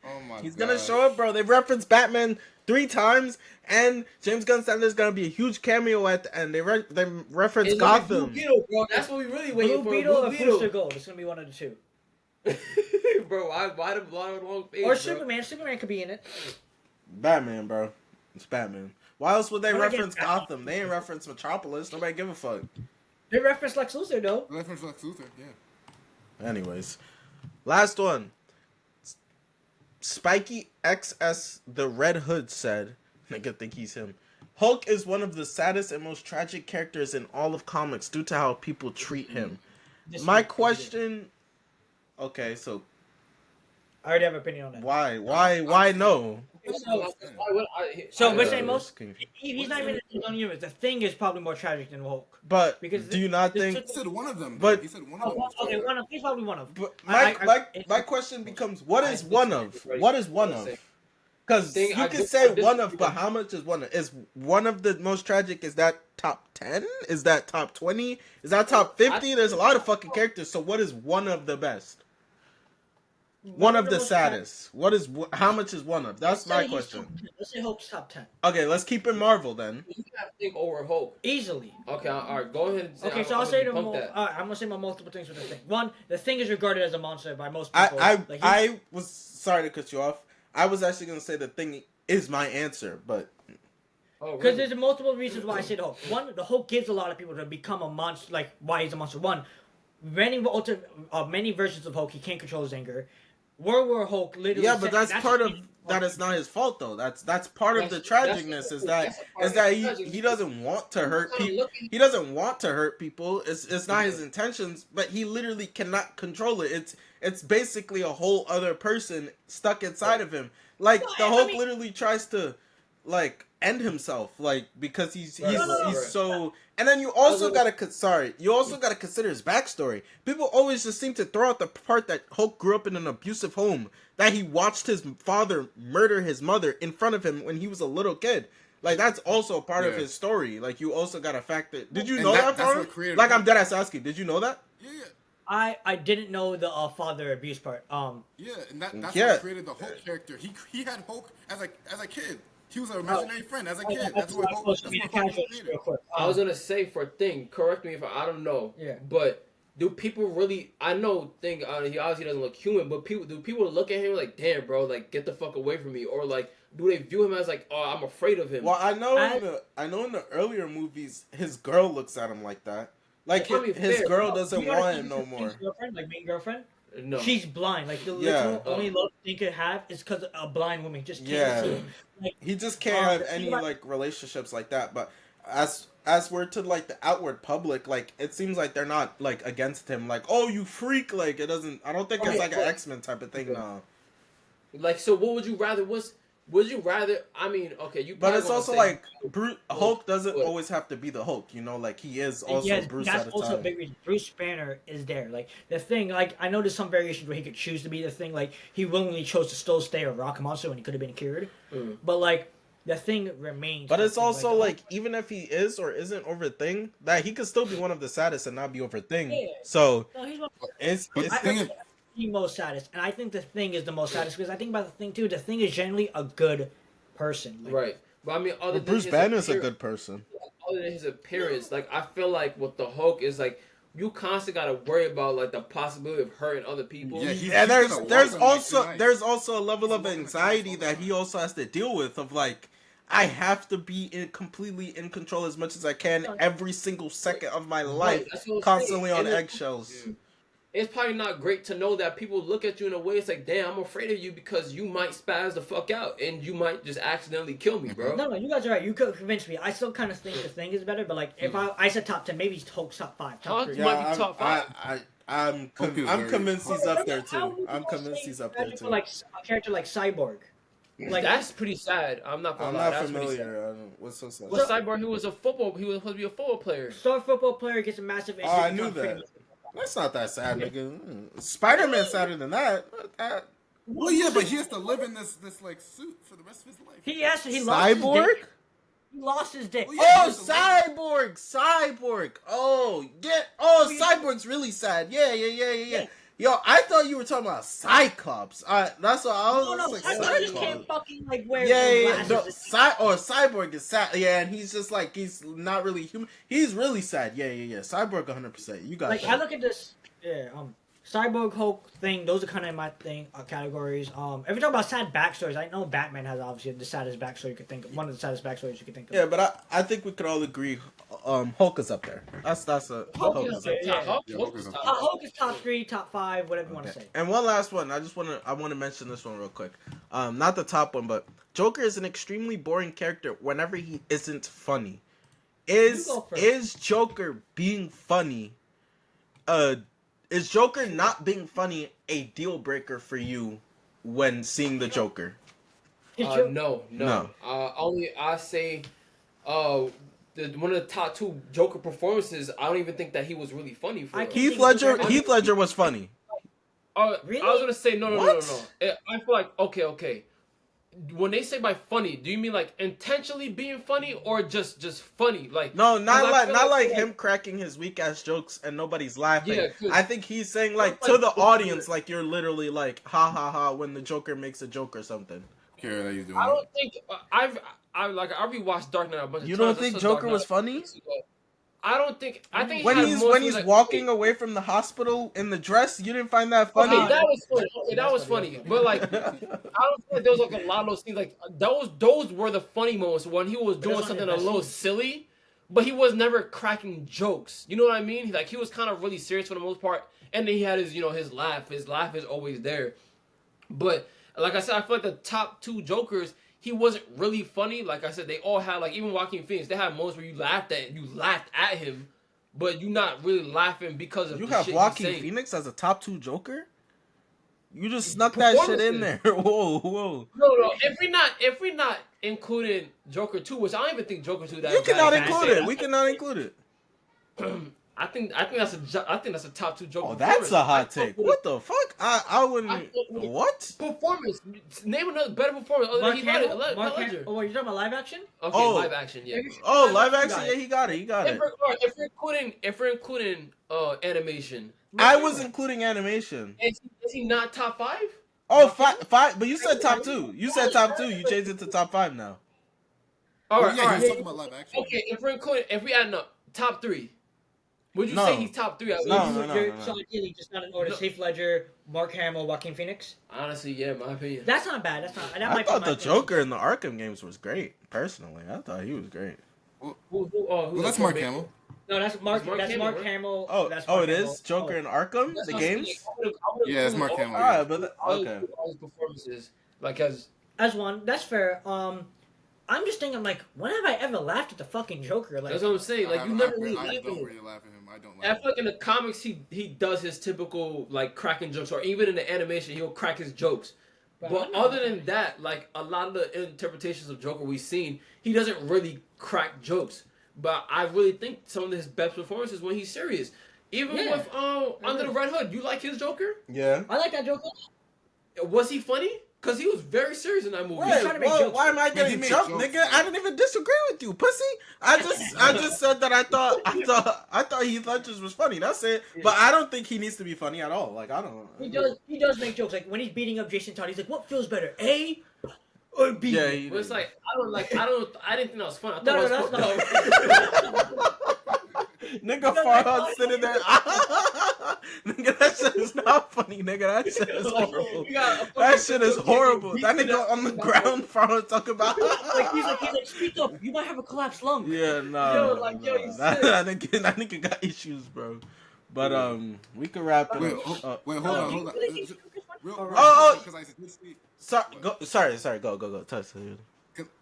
Oh my god. He's gonna show up, bro. They referenced Batman 3 times, and James Gunn said there's gonna be a huge cameo at the end. They reference It's Gotham. Blue Beetle, bro. That's what we really waiting Blue for. Beetle Blue or Beetle. Booster Gold. It's gonna be one of the two. Bro, why the wrong face, Or bro? Superman. Superman could be in it. Batman, bro. It's Batman. Why else would they Why reference get- Gotham? They ain't reference Metropolis. Nobody give a fuck. They reference Lex Luthor though. Reference Lex Luthor, yeah. Anyways, last one. Spiky XS the Red Hood said, nigga think he's him. Hulk is one of the saddest and most tragic characters in all of comics due to how people treat him. My question. Okay, so I already have an opinion on that. why no? So we're Yeah, saying it's most. confusing. He's not even in his own universe. The Thing is probably more tragic than Hulk. But Because do you not this think? took- He said one of them. But- he said one of them. was Okay, trash. he's probably one of them. But I- my question becomes, what is one of? What is one of? Because Thing- you I can dis- say I dis- one of, but how much is one of? Is one of the most tragic? Is that top 10? Is that top 20? Is that top 50? There's a lot of fucking characters. So what is one of the best? One of the most saddest. What is? How much is one of? That's my Let's say he's question. top 10. Let's say Hulk's top 10. Okay, let's keep it Marvel then. You gotta think over Hulk. Easily. Okay, all right, go ahead. And say, Okay, so I'm I'll say gonna debunk that. I'm gonna say my multiple things with the Thing. One, the Thing is regarded as a monster by most I people. I Like, he's- I was sorry to cut you off. I was actually gonna say the Thing is my answer, but Oh, Because really? there's multiple reasons why I say the Hulk. One, the Hulk gives a lot of people to become a monster, like why he's a monster. One, many versions of Hulk, he can't control his anger. World War Hulk literally. Yeah, but said- that's part of the- that. It's not his fault though. That's part of the tragicness is that he doesn't want to hurt people. He doesn't want to hurt people. It's not his intentions, but he literally cannot control it. It's basically a whole other person stuck inside of him. Like the Hulk literally tries to like end himself, like because he's so. And then you also gotta consider his backstory. People always just seem to throw out the part that Hulk grew up in an abusive home, that he watched his father murder his mother in front of him when he was a little kid. Like that's also part of his story. Like you also gotta factor. Did you know that part? Like I'm dead ass asking. Did you know that? Yeah. I didn't know the father abuse part. Yeah, and that's what created the Hulk character. He had Hulk as a kid. He was an imaginary friend as a kid. That's what Hulk was. I was gonna say for thing. Correct me if I don't know. Yeah. But do people really? I know thing. He obviously doesn't look human. But do people look at him like, damn, bro, like get the fuck away from me, or like do they view him as like, oh, I'm afraid of him? Well, I know in the earlier movies, his girl looks at him like that. Like his girl doesn't want him no more. Girlfriend, like main girlfriend. No. She's blind. Like the literal only love he could have is because a blind woman just can't see him. Like, he just can't have any like relationships like that. But as we're to like the outward public, like it seems like they're not like against him. Like, oh, you freak! Like it doesn't. I don't think it's like an X-Men type of thing. No. Like, so what would you rather? Would you rather? I mean, okay, you. But it's also like Hulk doesn't always have to be the Hulk, you know. Like he is also Bruce at a time. That's also a big reason. Bruce Banner is there. Like the thing, like I know there's some variations where he could choose to be the thing. Like he willingly chose to still stay a rock monster when he could have been cured. But like the thing remains. But it's also like even if he is or isn't over Thing, that he could still be one of the saddest and not be over Thing. Yeah. So it's the most saddest, and I think the Thing is the most saddest because I think about the Thing too. The Thing is generally a good person, like, right? But I mean, other than Bruce Banner is a good person. Other than his appearance, like I feel like with the Hulk is like you constantly gotta worry about like the possibility of hurting other people. Yeah, there's also a level of anxiety that he also has to deal with. Of like, I have to be completely in control as much as I can every single second of my life, constantly on eggshells. Yeah. It's probably not great to know that people look at you in a way it's like, damn, I'm afraid of you because you might spaz the fuck out and you might just accidentally kill me, bro. No, you guys are right. You could convince me. I still kind of think the Thing is better, but like if I said top 10, maybe Hulk's top 5, top 3. Yeah, might be top 5. I'm convinced he's up there too. I'm convinced he's up there too. Like a character like Cyborg. Like that's pretty sad. I'm not familiar. What's so sad? Well, Cyborg, he was supposed to be a football player. Star football player gets a massive issue. Oh, I knew that. That's not that sad, nigga. Spider-Man's sadder than that. Well, yeah, but he has to live in this like suit for the rest of his life. He lost his dick. He lost his dick. Oh, Cyborg. Oh, yeah. Oh, Cyborg's really sad. Yeah. Yo, I thought you were talking about Cyclops. That's what I was like. Cyclops can't fucking like wear glasses. Cyborg is sad. Yeah, and he's just like he's not really human. He's really sad. Yeah. Cyborg 100%. You got like that. I look at this. Yeah. Cyborg, Hulk, Thing. Those are kind of my categories. If you talk about sad backstories, I know Batman has obviously the saddest backstory you could think of. One of the saddest backstories you could think of. Yeah, but I think we could all agree, Hulk is up there. That's a Hulk is up there. Yeah. Hulk is top 3, top 5, whatever you want to say. And one last one. I want to mention this one real quick. Not the top one, but Joker is an extremely boring character whenever he isn't funny. Is Joker being funny? Is Joker not being funny a deal breaker for you when seeing the Joker? No. Only I say, one of the top 2 Joker performances. I don't even think that he was really funny. Heath Ledger was funny. Really? I was gonna say no. I feel like okay. When they say by funny, do you mean like intentionally being funny or just funny? Like no, not like him cracking his weak ass jokes and nobody's laughing. Yeah, I think he's saying like to the audience, like you're literally like ha ha ha when the Joker makes a joke or something. Kara, how you doing? I don't think I rewatched Dark Knight a bunch of times. You don't think Joker was funny? I don't think. I think when he's like, walking away from the hospital in the dress, you didn't find that funny. Okay, that was funny. That was funny. But like, I don't feel like there was like a lot of those things. Like those were the funny moments when he was doing something a little silly, but he was never cracking jokes. You know what I mean? Like he was kind of really serious for the most part, and then he had his his laugh. His laugh is always there. But like I said, I feel like the top two Jokers, he wasn't really funny. Like I said, they all had like even Joaquin Phoenix, they had moments where you laughed at him, but you're not really laughing because of You the have shit Joaquin he's saying. Phoenix as a top 2 Joker? You just snuck that shit in there. Whoa. No. If we not including Joker 2, which I don't even think Joker 2 that You bad. cannot bad. include it. We cannot include it. I think that's a top 2 Joker. Oh, that's a hot performance. take. What the fuck? I wouldn't. I thought with a What? performance? Name another better performance other than Mark Heath Ledger. Hamill. Mark Hamill. Oh, you're talking about live action? Okay, Oh. live action, yeah. Oh, live action. Yeah, he got it. He got it. If we're including animation, I was including animation. is he not top 5? Oh, five. But you said top 2. You said top 2. You changed it to top 5 now. All Well, right, yeah, all he was right. talking about live action. Okay, if we add up top 3, would you No. say he's top 3? No. So ideally, just not in order. Heath Ledger, Mark Hamill, Joaquin Phoenix. Honestly, yeah, my opinion. That's not bad. That I might thought be my the Joker in the Arkham games was great. Personally, I thought he was great. Who Well, that's Mark Hamill. No, that's Mark. Mark That's Hamill, Mark right? Hamill. Oh, that's oh, Mark it Hamill. is Joker in Arkham, That's the what I'm saying. games. I would've Yeah, it's Mark included Hamill, all- yeah. but I would've okay. included all his performances, like as As one, that's fair. I'm just thinking, like, when have I ever laughed at the fucking Joker? Like, that's what I'm saying. Like you never really I laugh at don't him. really laugh at him. I don't I laugh. feel like in the comics he does his typical like cracking jokes, or even in the animation he'll crack his jokes. But But I'm not- other than that, like a lot of the interpretations of Joker we've seen, he doesn't really crack jokes. But I really think some of his best performances when he's serious. Even Yeah. with Under the Red Hood, you like his Joker? Yeah. I like that Joker. Was he funny? Because he was very serious in that movie. Wait, trying to make jokes. Why am I Man, he getting made jumped, jokes, nigga? man. I didn't even disagree with you, pussy. I just said that I thought Heath Ledger's was funny. That's it. But I don't think he needs to be funny at all. Like I don't. He does make jokes. Like when he's beating up Jason Todd, he's like, "What feels better, A or B?" Yeah. He, But it's like I didn't think that was fun. I thought No, it no, was that's not. nigga Farhad sitting there. Nigga, that shit is not funny, nigga. That shit is horrible. That shit is horrible. That nigga on the ground, Farhad talking about. He's like, "Speak up. You might have a collapsed lung." Yeah, no. Yo, like, yo, you that, sick. that nigga got issues, bro. But we can wrap it Wait, up. hold No, on. you- Real, Oh, because I did see. Sorry, go. Touch.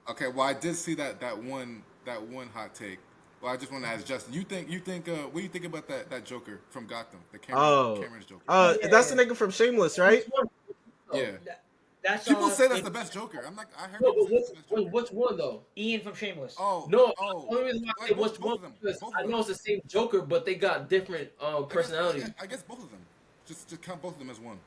Okay, well, I did see that one hot take. Well, I just want to ask Justin. What do you think about that Joker from Gotham, the Cameron's Joker? That's the nigga from Shameless, right? Yeah. That's People say that's the best Joker. I heard No, people but say that's the best Joker. which one though? Ian from Shameless. Oh, No, oh. the only reason why I say Wait, which both one of them. because Both I of know it's the same Joker, but they got different personalities. I guess both of them. Just count both of them as one.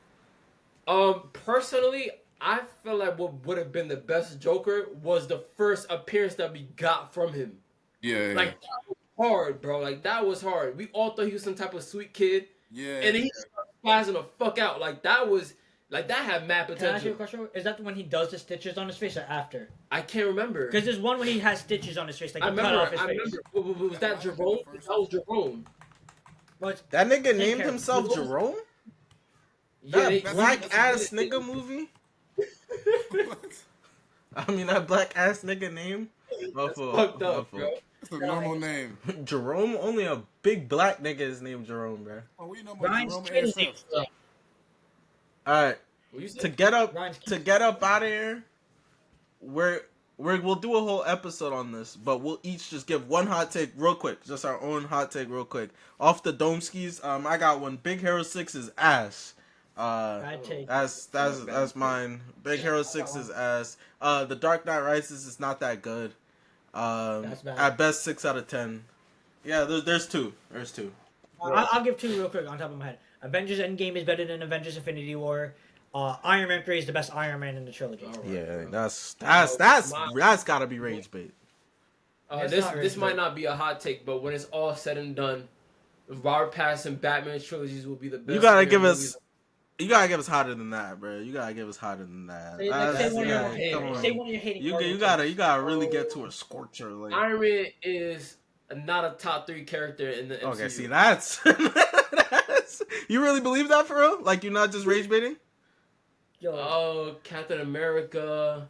Personally, I feel like what would have been the best Joker was the first appearance that we got from him. Yeah. Like that was hard, bro. Like that was hard. We all thought he was some type of sweet kid, Yeah. and then he just started spazzing the fuck out. Like that had mad Can I ask you a potential. question? Is that when he does the stitches on his face or after? I can't remember. Because there's one when he has stitches on his face, like I he cut remember. off his face. Was that Jerome? That was Jerome. But That nigga Same named character. himself Jerome? Yeah, That they- black ass nigga movie? I mean, that black ass nigga name? Fucked up, bro. It's a normal name. Jerome? Only a big black nigga is named Jerome, bro. Oh, what you know about Ryan's Jerome twin ASF? names. Alright, What you said? to get up Ryan's out of here, we'll do a whole episode on this, but we'll each just give one hot take real quick, just our own hot take real quick. Off the dome skis, I got one. Big Hero 6 is ass. I'd take. That's mine. Big Hero 6 is ass. The Dark Knight Rises is not that good. That's bad. At best 6 out of 10. Yeah, there's two. There's two. I'll give two real quick on top of my head. Avengers Endgame is better than Avengers Infinity War. Iron Man 3 is the best Iron Man in the trilogy. All right, Yeah, bro. that's gotta be rage bait. It's This not this racist. might not be a hot take, but when it's all said and done, Robert Pattinson Batman trilogies will be the best. You gotta superhero give movies. us. You gotta give us hotter than that, bro. You gotta give us hotter than that. Say one of your Come on. say one of your hating. You Marvel gotta really get to a scorcher. Like, Iron Man is not a top 3 character in the MCU. okay, see that's you really believe that for real? Like you're not just rage baiting? Yo, Oh, Captain America.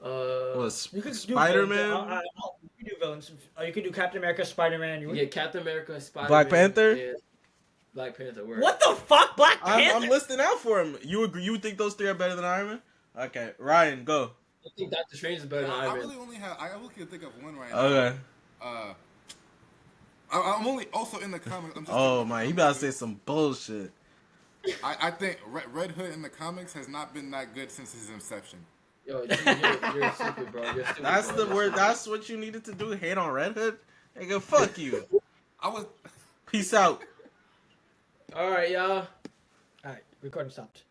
Was you could do Spider-Man? villains. You could do villains. You could do Captain America, Spider-Man. Yeah, Captain America, Spider-Man. Black Panther? and- Black Panther. Word. What the fuck, Black I'm Panther? listing out for him. You agree? You think those three are better than Iron Man? Okay, Ryan, go. I think Doctor Strange is better than I Iron Man. really only have. I only can think of one right now. Okay. I'm only also in the comics. I'm just Oh my, he about to say some bullshit. I think Red Hood in the comics has not been that good since his inception. Yo, G, you're stupid, bro. You're stupid. That's bro. the word. That's what you needed to do. Hate on Red Hood. Nigga, fuck you. I was. Peace out. All right, y'all. Alright, recording stopped.